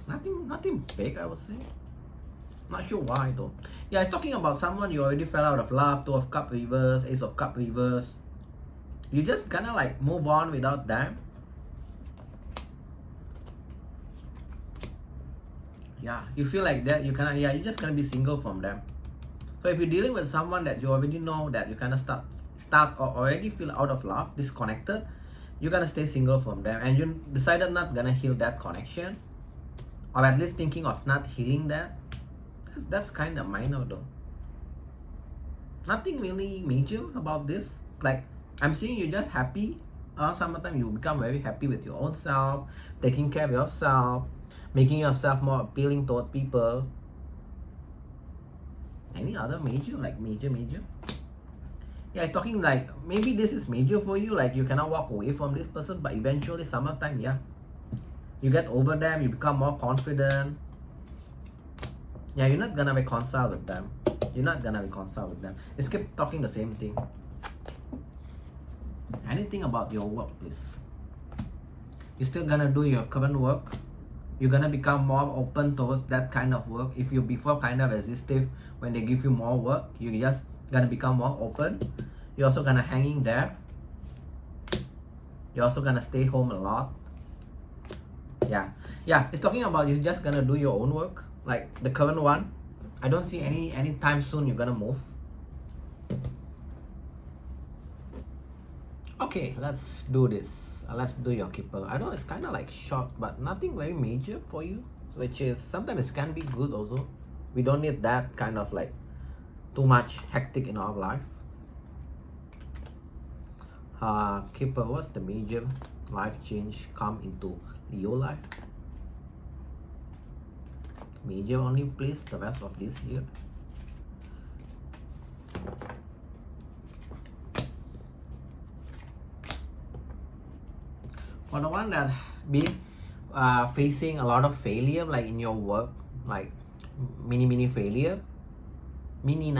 Nothing big, I would say. Not sure why though. Yeah, it's talking about someone you already fell out of love. Two of Cup reverse, Ace of Cup reverse. You just gonna like move on without them. Yeah, you feel like that you cannot. Yeah, you're just gonna be single from them. So if you're dealing with someone that you already know that you kind of start or already feel out of love, disconnected, you're gonna stay single from them, and you decided not gonna heal that connection, or at least thinking of not healing that. That's kind of minor though. Nothing really major about this. Like I'm seeing you just happy. Summertime you become very happy with your own self, taking care of yourself, making yourself more appealing toward people. Any other major, like major? Yeah, talking like maybe this is major for you, like you cannot walk away from this person, but eventually summertime, yeah, you get over them, you become more confident. Yeah, you're not gonna reconcile with them. Let's keep talking the same thing. Anything about your work, please. You're still gonna do your current work. You're gonna become more open towards that kind of work. If you before kind of resistive when they give you more work, you just gonna become more open. You're also gonna hanging there. You're also gonna stay home a lot. Yeah, it's talking about you're just gonna do your own work, like the current one. I don't see any time soon you're gonna move. Okay, let's do this. Let's do your keeper. I know it's kind of like short, but nothing very major for you, which is sometimes it can be good also. We don't need that kind of like too much hectic in our life. Keeper, what's the major life change come into Leo life? Major only, please, the rest of this year. For the one that be facing a lot of failure, like in your work, like mini failure, mini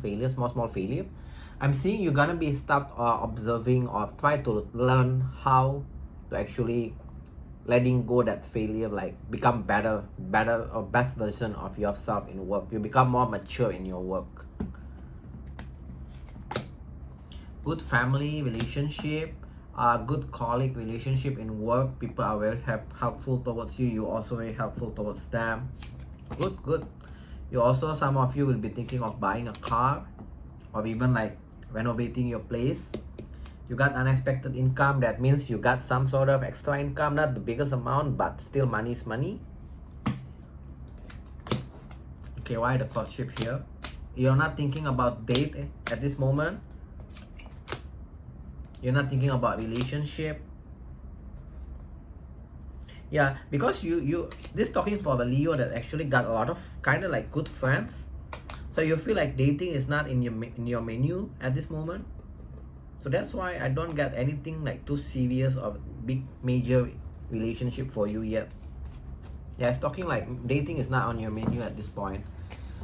failure, small failure. I'm seeing you're gonna be start observing or try to learn how to actually letting go that failure, like become better or best version of yourself in work. You become more mature in your work. Good family relationship, good colleague relationship in work. People are very helpful towards you. You're also very helpful towards them. Good. You also, some of you will be thinking of buying a car or even like renovating your place. You got unexpected income. That means you got some sort of extra income, not the biggest amount, but still money is money. Okay, why the courtship here? You're not thinking about date at this moment. You're not thinking about relationship. Yeah, because you this talking for the Leo that actually got a lot of kind of like good friends. So you feel like dating is not in your menu at this moment. So that's why I don't get anything like too serious or big major relationship for you yet. Yeah, it's talking like dating is not on your menu at this point,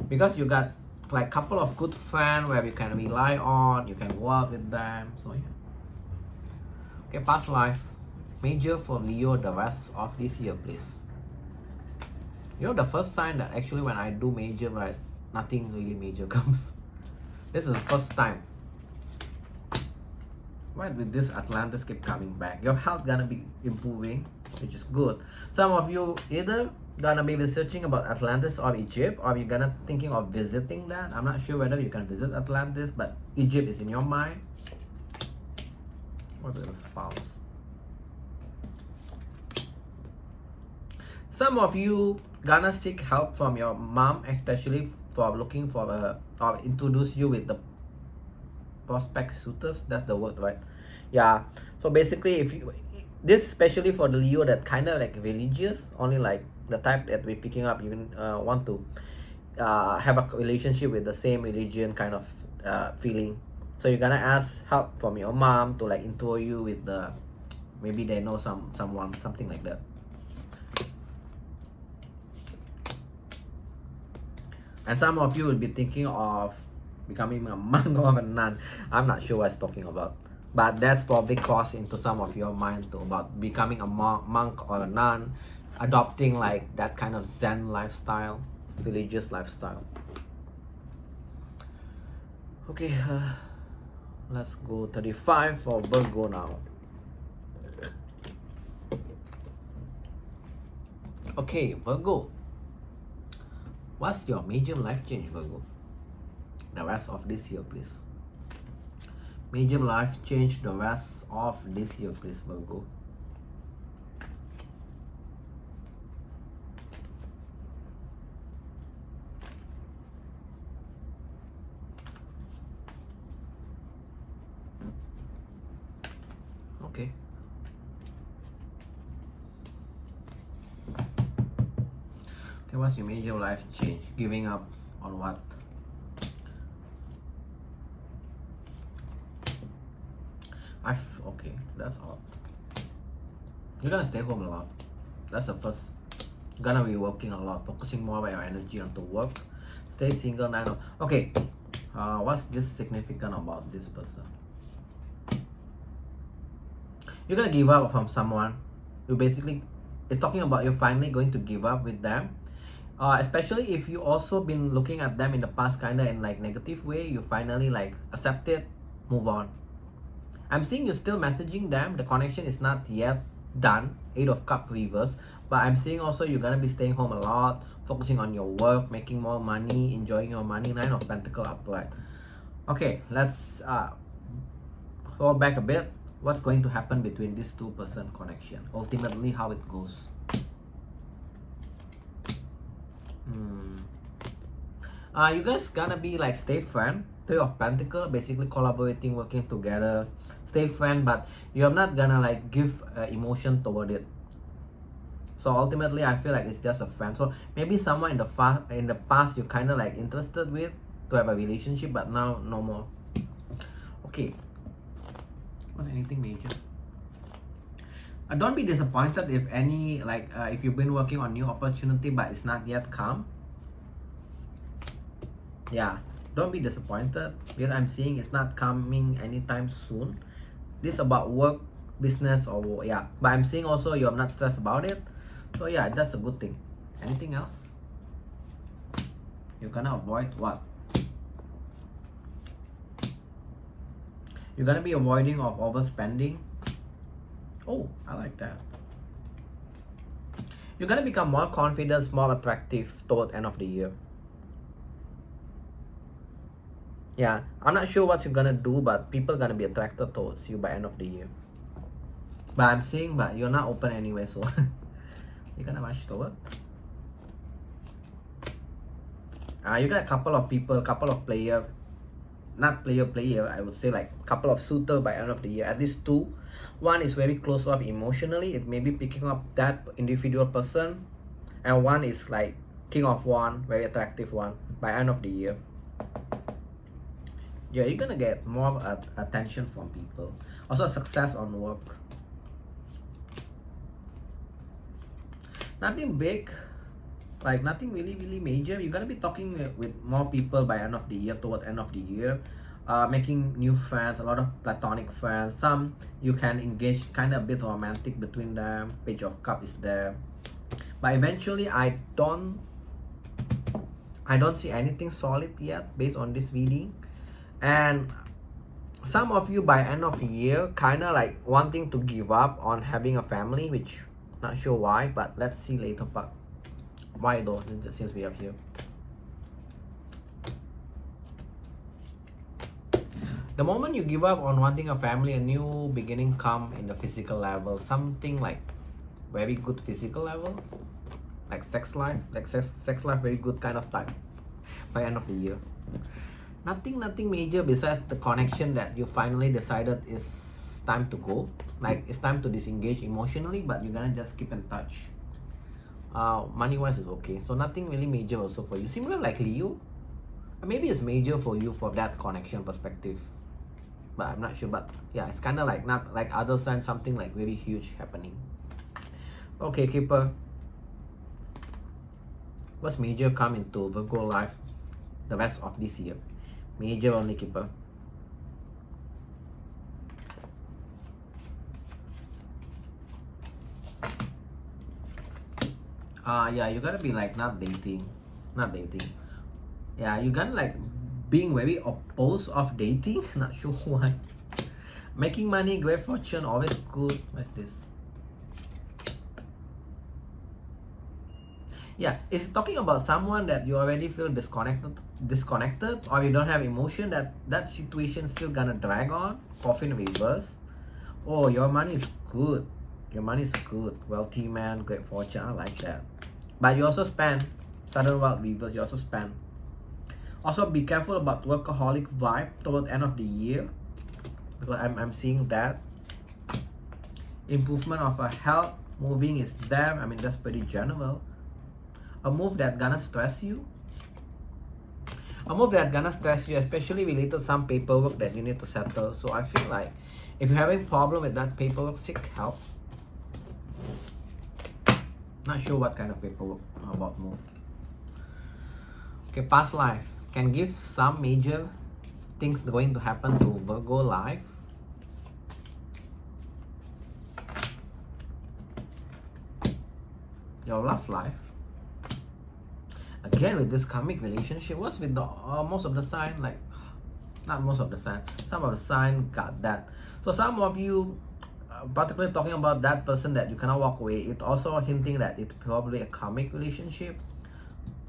because you got like couple of good friends where you can rely on, you can go out with them. So yeah. Okay, past life major for Leo the rest of this year, please. You know, the first sign that actually when I do major, right, nothing really major comes. This is the first time. Right, with this Atlantis keep coming back. Your health gonna be improving, which is good. Some of you either gonna be researching about Atlantis or Egypt, or you're gonna thinking of visiting that. I'm not sure whether you can visit Atlantis, but Egypt is in your mind. What is the spouse? Some of you gonna seek help from your mom, especially for looking for or introduce you with the prospect suitors. That's the word, right? Yeah. So basically, if you this especially for the Leo that kind of like religious, only like the type that we're picking up, you want to have a relationship with the same religion kind of feeling. So you're gonna ask help from your mom to like intro you with the, maybe they know someone, something like that. And some of you will be thinking of becoming a monk or a nun. I'm not sure what it's talking about, but that's probably crossed into some of your mind too, about becoming a monk or a nun, adopting like that kind of Zen lifestyle, religious lifestyle. Okay, let's go 35 for Virgo now. Okay, Virgo. What's your major life change, Virgo? The rest of this year, please. Major life change the rest of this year, please, Virgo. Okay. Okay, what's your major life change? Giving up on what? Okay, that's odd. You're gonna stay home a lot. That's the first. You're gonna be working a lot, focusing more of your energy onto work. Stay single, 9 of. Okay, what's this significant about this person? You're gonna give up from someone. You basically, it's talking about you're finally going to give up with them. Especially if you also been looking at them in the past kinda in like negative way, you finally like accept it, move on. I'm seeing you still messaging them. The connection is not yet done. 8 of Cups reverse. But I'm seeing also you're gonna be staying home a lot, focusing on your work, making more money, enjoying your money. 9 of Pentacles upright. Okay, let's fall back a bit. What's going to happen between this two-person connection? Ultimately, how it goes. You guys gonna be like stay friend. 3 of Pentacles, basically collaborating, working together, stay friend, but you're not gonna like give emotion toward it. So ultimately, I feel like it's just a friend. So maybe someone in the past you kind of like interested with to have a relationship, but now no more. Okay. Was anything major? Don't be disappointed if any like if you've been working on new opportunity but it's not yet come. Yeah, don't be disappointed because I'm seeing it's not coming anytime soon. This is about work, business, or yeah. But I'm seeing also you're not stressed about it. So yeah, that's a good thing. Anything else? You're gonna avoid what? You're gonna be avoiding of overspending. Oh, I like that. You're gonna become more confident, more attractive toward end of the year. Yeah, I'm not sure what you're gonna do, but people are gonna be attracted towards you by end of the year. But I'm seeing, but you're not open anyway, so you're gonna rush toward. You got a couple of people, couple of player, not player, I would say like couple of suitor by end of the year. At least 2. One is very close up emotionally. It may be picking up that individual person, and one is like King of Wands, very attractive one by end of the year. Yeah, you're gonna get more attention from people. Also success on work. Nothing big, like nothing really major. You're gonna be talking with more people by end of the year, toward end of the year. Making new friends, a lot of platonic friends. Some you can engage kind of a bit romantic between them. Page of Cups is there, but eventually I don't see anything solid yet based on this reading. And some of you by end of the year kind of like wanting to give up on having a family, which not sure why, but let's see later part why though, since we have here. The moment you give up on wanting a family, a new beginning come in the physical level. Something like very good physical level, like sex life, very good kind of time by end of the year. Nothing major besides the connection that you finally decided is time to go. Like it's time to disengage emotionally, but you're gonna just keep in touch. Money wise is okay, so nothing really major also for you. Similar like Leo, maybe it's major for you for that connection perspective, but I'm not sure. But yeah, it's kind of like not like other signs, something like very huge happening. Okay, Keeper, what's major come into Virgo life the rest of this year? Major only, Keeper. Yeah, you gotta be like not dating. Yeah, you gotta like being very opposed of dating. Not sure why. Making money, great fortune, always good. What's this? Yeah, it's talking about someone that you already feel disconnected, or you don't have emotion, that situation still gonna drag on. Coffin reverse. Oh, your money is good. Your money is good. Wealthy man, great fortune. I like that. But you also spend. Sudden wealth reverse. You also spend. Also, be careful about workaholic vibe toward the end of the year, because I'm seeing that. Improvement of a health, moving is there. I mean, that's pretty general. A move that gonna stress you. Especially related to some paperwork that you need to settle. So I feel like if you're having problem with that paperwork, seek help. Not sure what kind of paperwork about move. Okay, past life can give some major things going to happen to Virgo life. Your love life. Again with this karmic relationship, what's with the most of the sign, like not most of the sign, some of the sign got that. So some of you, particularly talking about that person that you cannot walk away, it's also hinting that it's probably a karmic relationship.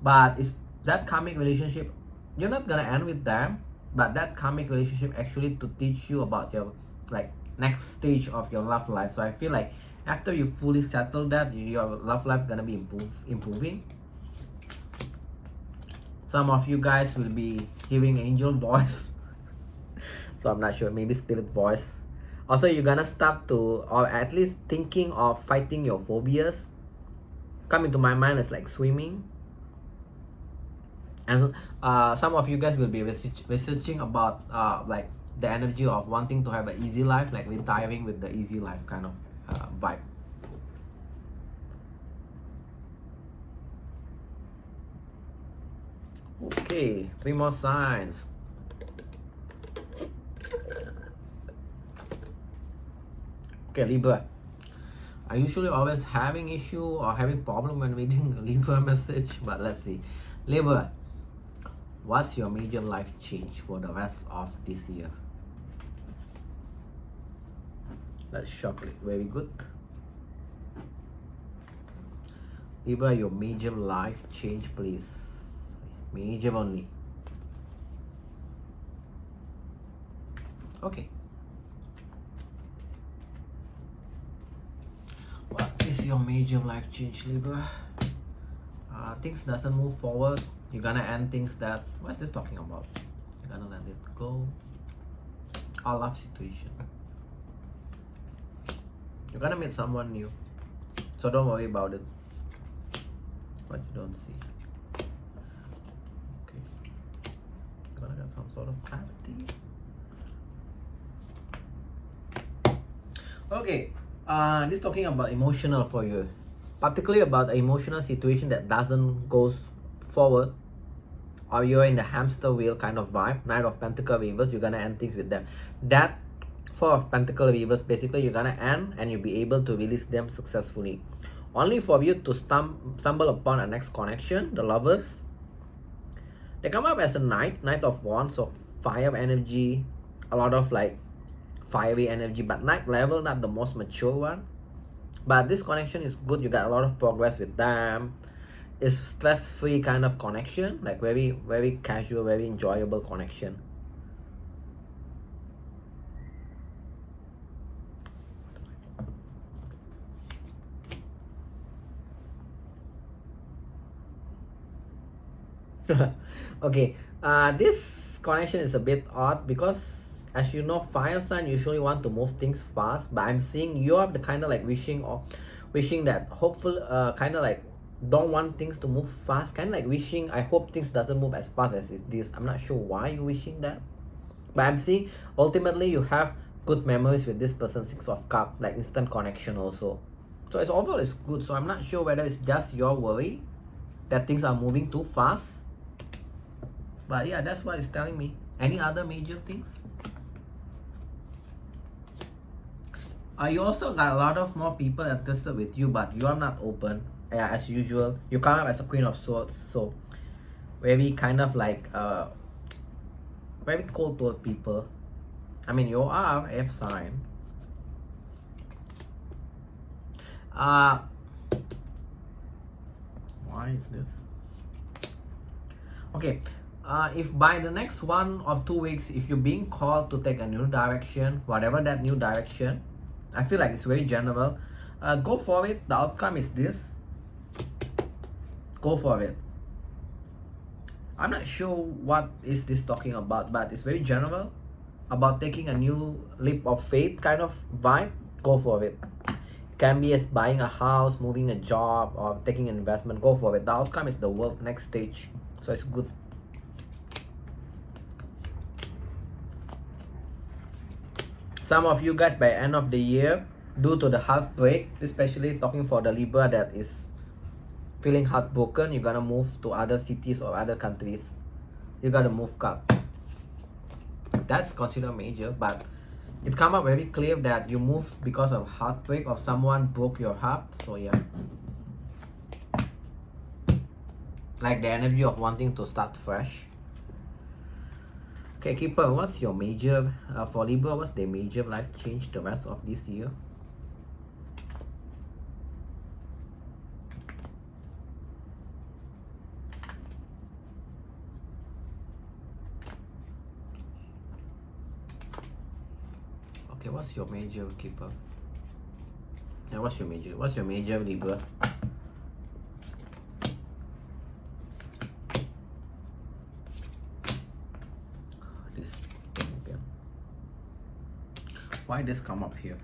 But it's that karmic relationship, you're not gonna end with them, but that karmic relationship actually to teach you about your like next stage of your love life. So I feel like after you fully settle that, your love life gonna be improving. Some of you guys will be hearing angel voice. So I'm not sure, maybe spirit voice. Also, you're gonna start to, or at least thinking of fighting your phobias. Come into my mind is like swimming. And some of you guys will be researching about like the energy of wanting to have an easy life, like retiring with the easy life kind of vibe. Okay, 3 more signs. Okay, Libra. I usually always having issue or having problem when reading Libra message, but let's see. Libra, what's your major life change for the rest of this year? Let's shuffle it. Very good. Libra, your major life change, please. Major only. Okay. What is your major life change, Libra? Things doesn't move forward. You're gonna end things that, what's this talking about? You're gonna let it go. Our love situation. You're gonna meet someone new, so don't worry about it. What you don't see. Okay. You're gonna get some sort of clarity. Okay. This is talking about emotional for you, particularly about an emotional situation that doesn't go forward, or you're in the hamster wheel kind of vibe. Knight of Pentacle reverse, you're gonna end things with them. That Four of Pentacle reverse, basically you're gonna end and you'll be able to release them successfully, only for you to stumble upon a next connection. The Lovers, they come up as a Knight of Wands, so fire energy, a lot of like fiery energy, but Knight level, not the most mature one. But this connection is good. You got a lot of progress with them. It's stress-free kind of connection, like very, very casual, very enjoyable connection. Okay, this connection is a bit odd because, as you know, fire sign usually want to move things fast, but I'm seeing you have the kind of like wishing that hopeful kind of like don't want things to move fast, kind of like wishing, I hope things doesn't move as fast as it is. I'm not sure why you're wishing that, but I'm seeing ultimately you have good memories with this person. 6 of Cups, like instant connection also. So it's overall it's good. So I'm not sure whether it's just your worry that things are moving too fast, but yeah, that's what it's telling me. Any other major things? You also got a lot of more people interested with you, but you are not open. Yeah, as usual, you come up as a Queen of Swords, so very kind of like very cold toward people. I mean, you are F sign. Why is this? Okay, if by the next 1 or 2 weeks, if you're being called to take a new direction, whatever that new direction, I feel like it's very general. Go for it. The outcome is this. Go for it. I'm not sure what is this talking about, but it's very general about taking a new leap of faith kind of vibe. Go for it. Can be as buying a house, moving a job, or taking an investment. Go for it. The outcome is the world next stage, so it's good. Some of you guys by end of the year, due to the heartbreak, especially talking for the Libra that is feeling heartbroken, you're gonna move to other cities or other countries. You gotta move up. That's considered major, but it come up very clear that you move because of heartbreak or someone broke your heart. So yeah, like the energy of wanting to start fresh. Okay, Keeper, what's your major for Libra? What's the major life change the rest of this year? Okay, what's your major, Keeper? Yeah, what's your major? What's your major, Libra? This thing again. Why this come up here?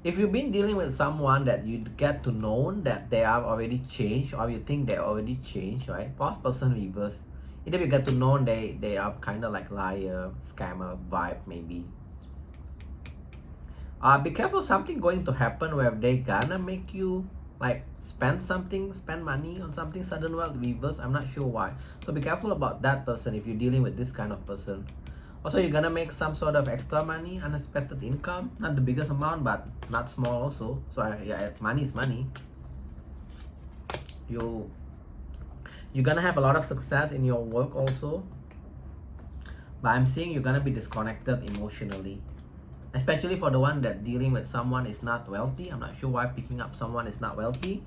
If you've been dealing with someone that you get to know that they are already changed, or you think they already changed, right? Past person reverse. Either you get to know they are kind of like liar, scammer vibe maybe. Be careful, something going to happen where they gonna make you like spend money on something, sudden wealth reverse. I'm not sure why. So be careful about that person if you're dealing with this kind of person. Also, you're gonna make some sort of extra money, unexpected income, not the biggest amount, but not small also. So yeah, money is money. You're gonna have a lot of success in your work also, but I'm seeing you're gonna be disconnected emotionally, especially for the one that dealing with someone is not wealthy. I'm not sure why picking up someone is not wealthy.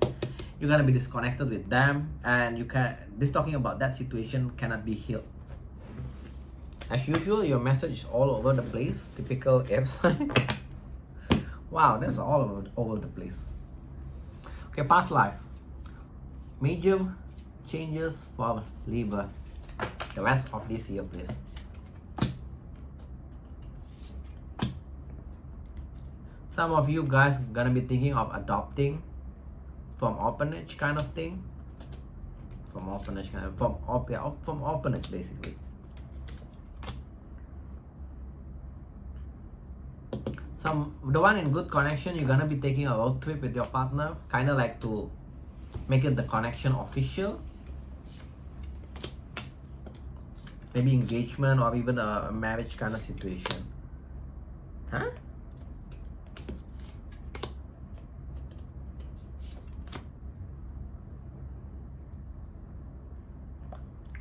You're gonna be disconnected with them, and this talking about that situation cannot be healed. As usual, your message is all over the place. Typical F sign. Wow, that's all over the place. Okay, past life. Major changes for Libra. The rest of this year, please. Some of you guys gonna be thinking of adopting from orphanage kind of thing. From orphanage basically. The one in good connection, you're gonna be taking a road trip with your partner, kind of like to make it the connection official. Maybe engagement or even a marriage kind of situation. Huh?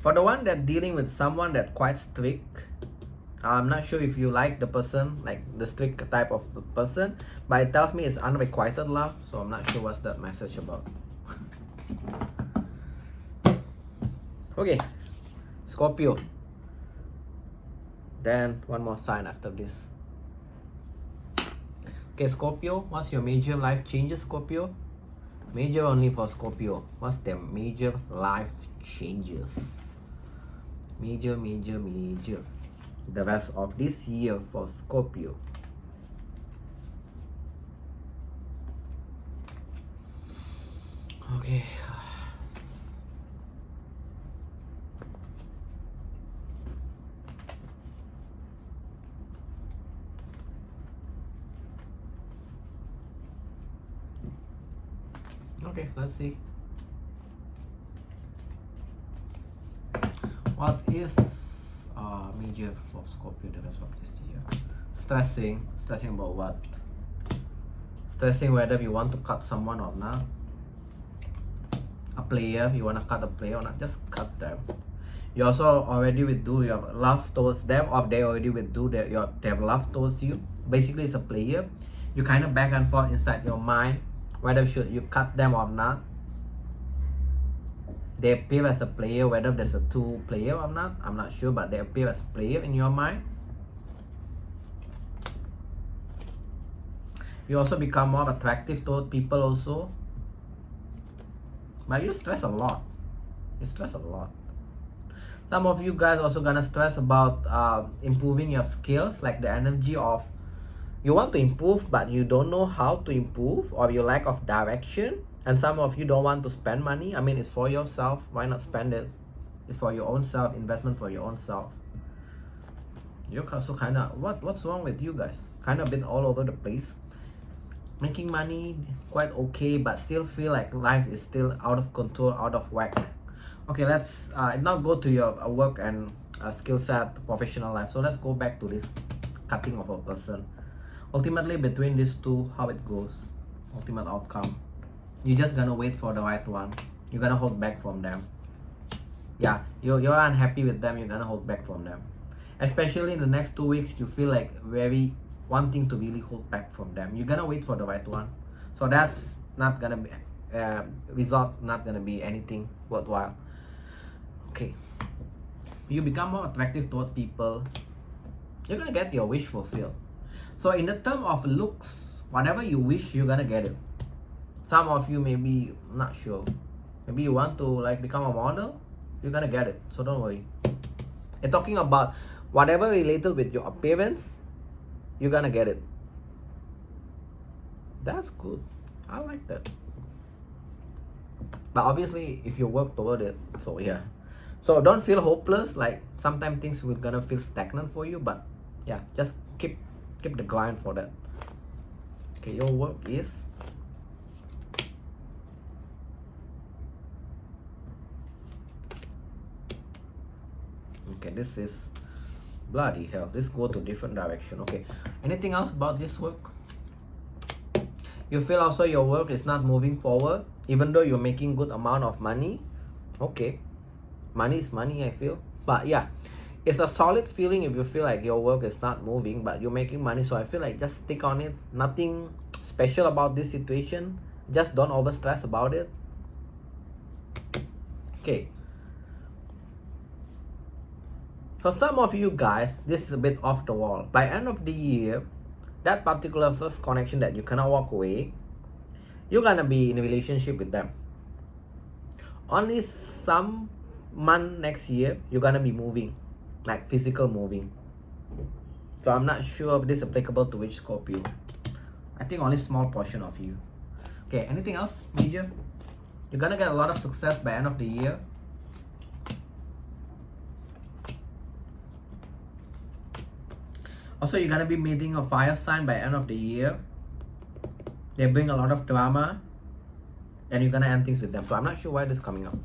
For the one that dealing with someone that's quite strict, I'm not sure if you like the person, like the strict type of the person, but it tells me it's unrequited love, so I'm not sure what's that message about. Okay, Scorpio. Then one more sign after this. Okay, Scorpio, what's your major life changes, Scorpio? Major only for Scorpio. What's the major life changes? Major. the rest of this year for Scorpio. Okay. Okay, let's see. What is major for Scorpio the rest of this year? Stressing about what? Stressing whether you want to cut someone or not. A player, you want to cut a player or not, just cut them. You also already withdrew your love towards them, or they already withdrew they have love towards you. Basically, it's a player. You kind of back and forth inside your mind whether should you cut them or not. They appear as a player, whether there's a two player or not, I'm not sure, but they appear as a player in your mind. You also become more attractive toward people also. But you stress a lot. You stress a lot. Some of you guys also gonna stress about improving your skills, like the energy of you want to improve but you don't know how to improve, or your lack of direction. And some of you don't want to spend money. I mean, it's for yourself. Why not spend it? It's for your own self, investment for your own self. You're also kind of, what's wrong with you guys? Kind of a bit all over the place. Making money quite okay, but still feel like life is still out of control, out of whack. Okay, let's now go to your work and skill set, professional life. So let's go back to this cutting of a person. Ultimately, between these two, how it goes, ultimate outcome. You're just gonna wait for the right one. You're gonna hold back from them. Yeah, you're unhappy with them. You're gonna hold back from them. Especially in the next 2 weeks, you feel like very wanting to really hold back from them. You're gonna wait for the right one. So that's not gonna be result. Not gonna be anything worthwhile. Okay. You become more attractive toward people. You're gonna get your wish fulfilled. So in the term of looks, whatever you wish, you're gonna get it. Some of you maybe not sure. Maybe you want to like become a model, you're gonna get it. So don't worry. You're talking about whatever related with your appearance, you're gonna get it. That's good. I like that. But obviously, if you work toward it, so yeah. So don't feel hopeless. Like sometimes things will gonna feel stagnant for you, but yeah, just keep the grind for that. Okay, your work is. Okay, this is bloody hell. This go to different direction. Okay, anything else about this work? You feel also your work is not moving forward, even though you're making good amount of money. Okay, money is money, I feel. But yeah, it's a solid feeling if you feel like your work is not moving, but you're making money. So I feel like just stick on it. Nothing special about this situation. Just don't over stress about it. Okay. For some of you guys, this is a bit off the wall. By end of the year, that particular first connection that you cannot walk away, you're gonna be in a relationship with them. Only some month next year, you're gonna be moving, like physical moving. So I'm not sure if this is applicable to which Scorpio. I think only small portion of you. Okay, anything else, major? You're gonna get a lot of success by end of the year. Also, you're gonna be meeting a fire sign by end of the year. They bring a lot of drama, and you're gonna end things with them. So I'm not sure why this is coming up.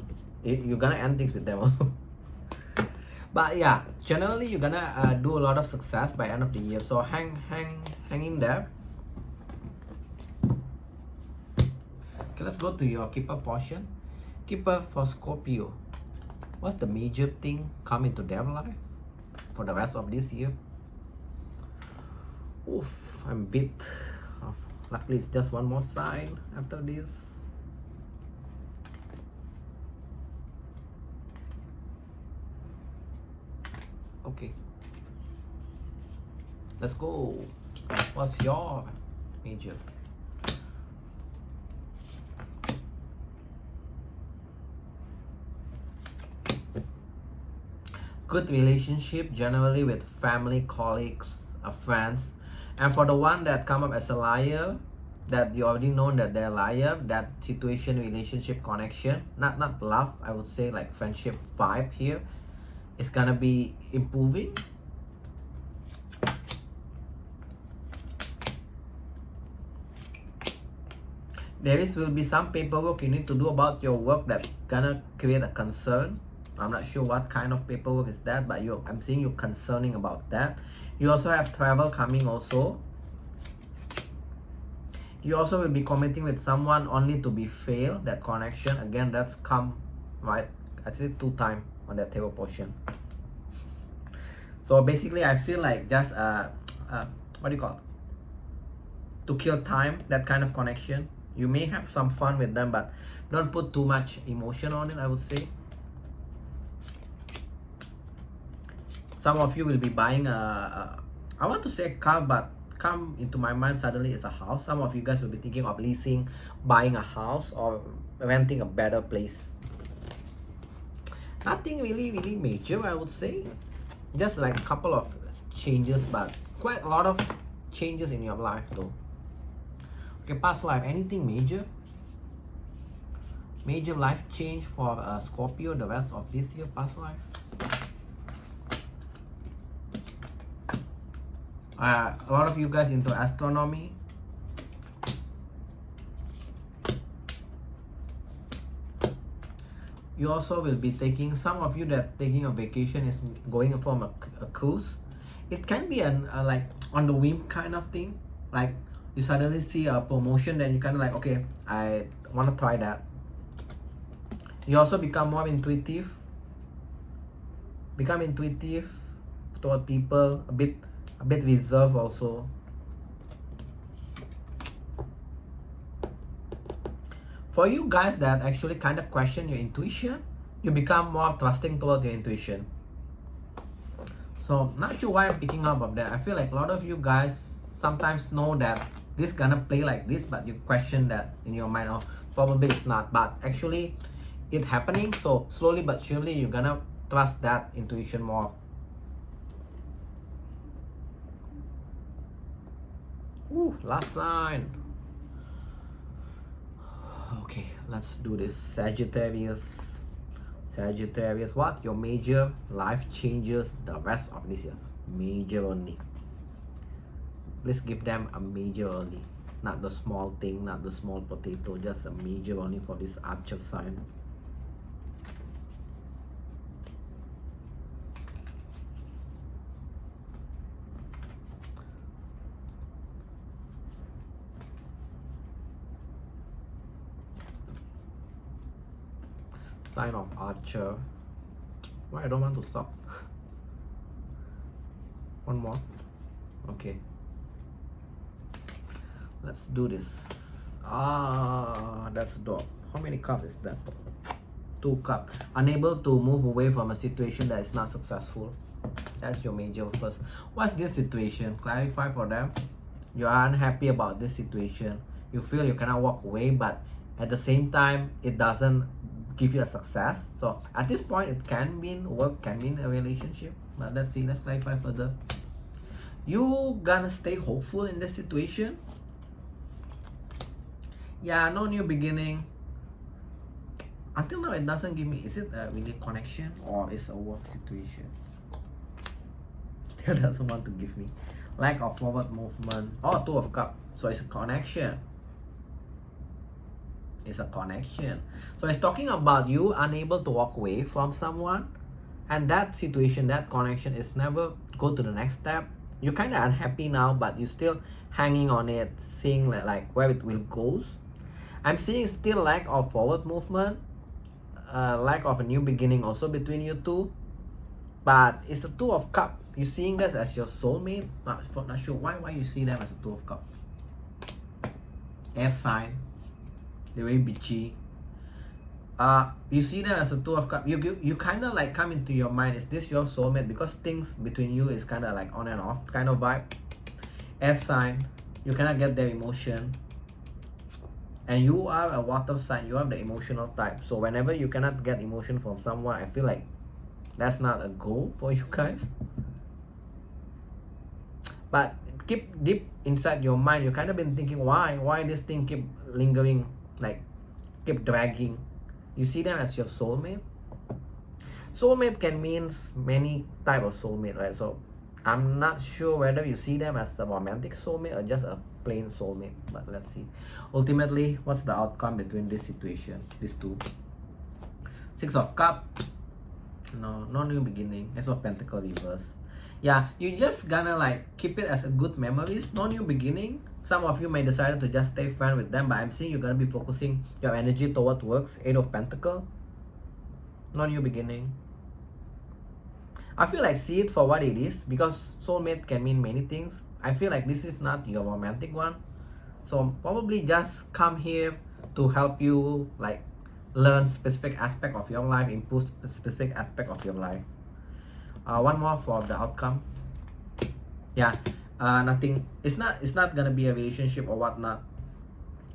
You're gonna end things with them also. But yeah, generally you're gonna do a lot of success by end of the year. So hang in there. Okay, let's go to your keeper portion. Keeper for Scorpio. What's the major thing come into their life for the rest of this year? Oof, I'm bit off. Luckily, it's just one more sign after this. Okay. Let's go. What's your major? good relationship generally with family, colleagues, friends. And for the one that come up as a liar, that you already know that they're liar, that situation, relationship, connection, not love, I would say like friendship vibe here is gonna be improving. Will be some paperwork you need to do about your work that gonna create a concern. I'm not sure what kind of paperwork is that, but I'm seeing you concerning about that. You also have travel coming also. You also will be committing with someone only to be failed. That connection again, that's come right. I see 2 times on that table portion. So basically, I feel like just what do you call it? To kill time. That kind of connection. You may have some fun with them, but don't put too much emotion on it, I would say. Some of you will be buying I want to say a car, but come into my mind suddenly is a house. Some of you guys will be thinking of leasing, buying a house, or renting a better place. Nothing really major, I would say. Just like a couple of changes, but quite a lot of changes in your life though. Okay, past life, anything major? Major life change for Scorpio the rest of this year, past life? A lot of you guys into astronomy. You also will be taking, some of you that taking a vacation is going from a cruise. It can be like on the whim kind of thing. Like you suddenly see a promotion, then you kind of like, okay, I want to try that. You also become more intuitive. Become intuitive toward people, a bit reserved also. For you guys that actually kind of question your intuition, you become more trusting toward your intuition. So not sure why I'm picking up of that. I feel like a lot of you guys sometimes know that this gonna play like this, but you question that in your mind, or probably it's not, but actually it's happening. So slowly but surely you're gonna trust that intuition more. Ooh, last sign. Okay, let's do this. Sagittarius, what your major life changes the rest of this year? Major only. Please give them a major only, not the small thing, not the small potato, just a major only for this Archer sign. Sign of Archer. Why I don't want to stop? One more. Okay. Let's do this. That's dope. How many cups is that? 2 cups. Unable to move away from a situation that is not successful. That's your major first. What's this situation? Clarify for them. You are unhappy about this situation. You feel you cannot walk away, but at the same time, it doesn't give you a success. So at this point, it can mean work, can mean a relationship. But let's see. Let's clarify further. You gonna stay hopeful in this situation? Yeah, no new beginning. Until now, it doesn't give me. Is it a really connection or is a work situation? Still doesn't want to give me. Lack of forward movement. Oh, 2 of Cups. So it's a connection. It's a connection. So it's talking about you unable to walk away from someone, and that situation, that connection is never go to the next step. You're kind of unhappy now, but you're still hanging on it, seeing like where it will goes. I'm seeing still lack of forward movement, lack of a new beginning also between you two. But it's the 2 of Cups. You're seeing this as your soulmate. Not sure why you see them as a 2 of Cups. Air sign. They're very bitchy. You see them as a 2 of Cups. You kind of like come into your mind, is this your soulmate? Because things between you is kind of like on and off kind of vibe. F sign, you cannot get their emotion. And you are a water sign, you are the emotional type. So whenever you cannot get emotion from someone, I feel like That's not a goal for you guys. But keep deep inside your mind, you kind of been thinking, why this thing keep lingering, like keep dragging. You see them as your soulmate. Soulmate can mean many type of soulmate, right? So I'm not sure whether you see them as a romantic soulmate or just a plain soulmate, but let's see. Ultimately, what's the outcome between this situation, these two? Six of Cups, no new beginning. Ace of Pentacle reverse. Yeah, you just gonna like keep it as a good memories, no new beginning. Some of you may decide to just stay friend with them, but I'm seeing you're gonna be focusing your energy toward works. Eight of Pentacle, no new beginning. I feel like see it for what it is, because soulmate can mean many things. I feel like this is not your romantic one, so probably just come here to help you like learn specific aspect of your life, improve specific aspect of your life. One more for the outcome. Yeah, nothing. It's not gonna be a relationship or whatnot,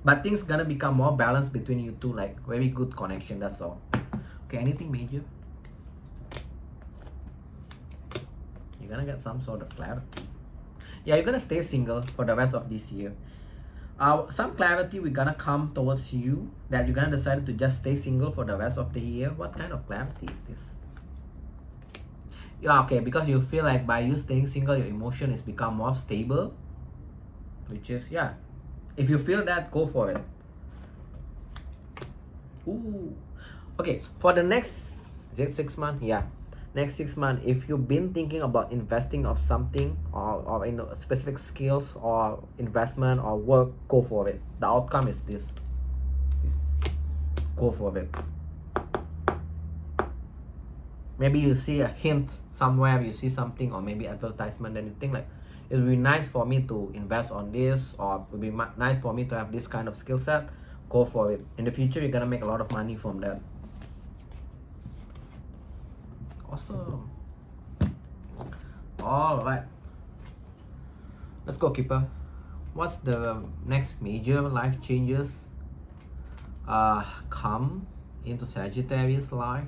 but things gonna become more balanced between you two, like very good connection. That's all. Okay, anything major? You're gonna get some sort of clarity. Yeah, you're gonna stay single for the rest of this year. Some clarity we're gonna come towards you, that you're gonna decide to just stay single for the rest of the year. What kind of clarity is this? Yeah, okay, because you feel like by you staying single, your emotion is become more stable, which is, yeah, if you feel that, go for it. Ooh, okay, for the next, is it 6 months? Yeah, next 6 months, if you've been thinking about investing of something or in specific skills or investment or work, go for it. The outcome is this. Go for it. Maybe you see a hint somewhere, you see something, or maybe advertisement, and you think like, it would be nice for me to invest on this, or it would be nice for me to have this kind of skill set. Go for it. In the future, you're gonna make a lot of money from that. Awesome. All right, let's go, Keeper. What's the next major life changes come into Sagittarius life?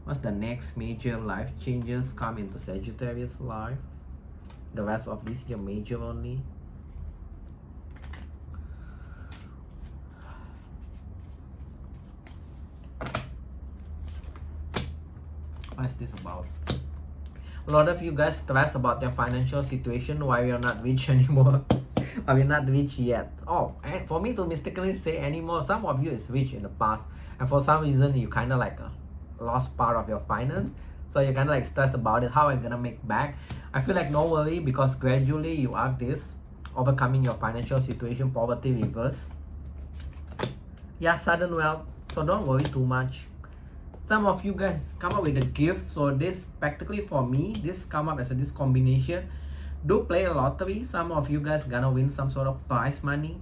What's the next major life changes come into Sagittarius life? The rest of this year, major only. What is this about? A lot of you guys stress about your financial situation, why you're not rich anymore. Or you're not rich yet. Oh, and for me to mistakenly say anymore, some of you is rich in the past, and for some reason you kind of like lost part of your finance, so you're kind of like stressed about it. How are you gonna make back? I feel like no worry, because gradually you are overcoming your financial situation. Poverty reverse. Yeah, sudden wealth, so don't worry too much. Some of you guys come up with a gift, so this practically for me, this come up as this combination. Do play a lottery. Some of you guys gonna win some sort of prize money.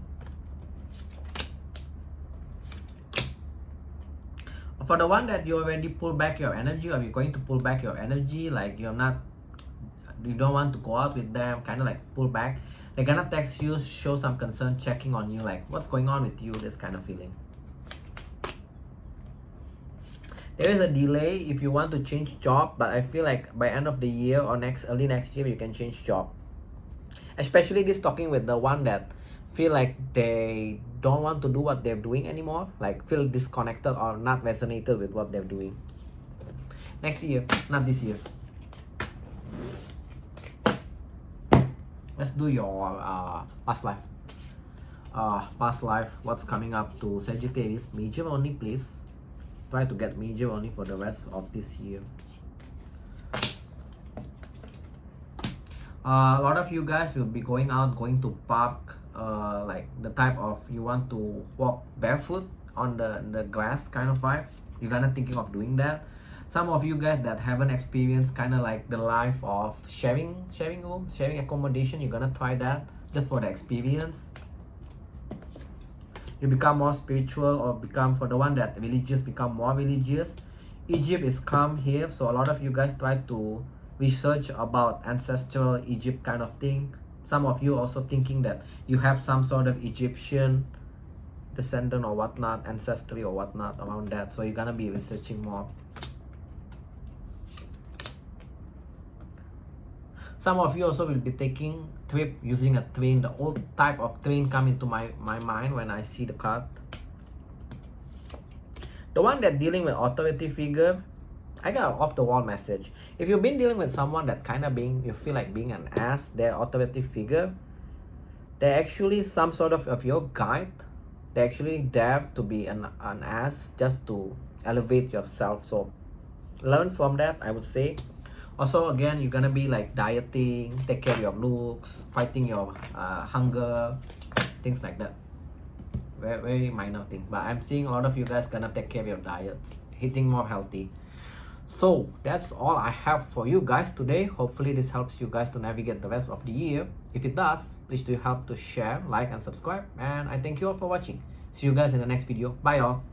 For the one that you already pull back your energy, or you're going to pull back your energy, like you don't want to go out with them, kind of like pull back. They're gonna text you, show some concern, checking on you, like what's going on with you, this kind of feeling. There is a delay if you want to change job, but I feel like by end of the year or early next year, you can change job. Especially this talking with the one that feel like they don't want to do what they're doing anymore, like feel disconnected or not resonated with what they're doing. Next year, not this year. Let's do your past life. Past life, what's coming up to Sagittarius? Major only, please. Try to get major only for the rest of this year. A lot of you guys will be going out, going to park, like the type of you want to walk barefoot on the grass kind of vibe. You're gonna thinking of doing that. Some of you guys that haven't experienced kind of like the life of sharing room, sharing accommodation, you're gonna try that just for the experience. You become more spiritual, or become, for the one that religious, become more religious. Egypt is come here, so a lot of you guys try to research about ancestral Egypt kind of thing. Some of you also thinking that you have some sort of Egyptian descendant or whatnot, ancestry or whatnot around that. So you're gonna be researching more. Some of you also will be taking trip using a train. The old type of train come into my mind when I see the card. The one that dealing with authority figure, I got an off the wall message. If you've been dealing with someone that kind of you feel like being an ass, their authority figure, they're actually some sort of your guide. They're actually there to be an ass just to elevate yourself. So learn from that, I would say. Also, again, you're gonna be like dieting, take care of your looks, fighting your hunger, things like that. Very, very minor thing, but I'm seeing a lot of you guys gonna take care of your diets, eating more healthy. So that's all I have for you guys today. Hopefully this helps you guys to navigate the rest of the year. If it does, please do help to share, like, and subscribe. And I thank you all for watching. See you guys in the next video. Bye all.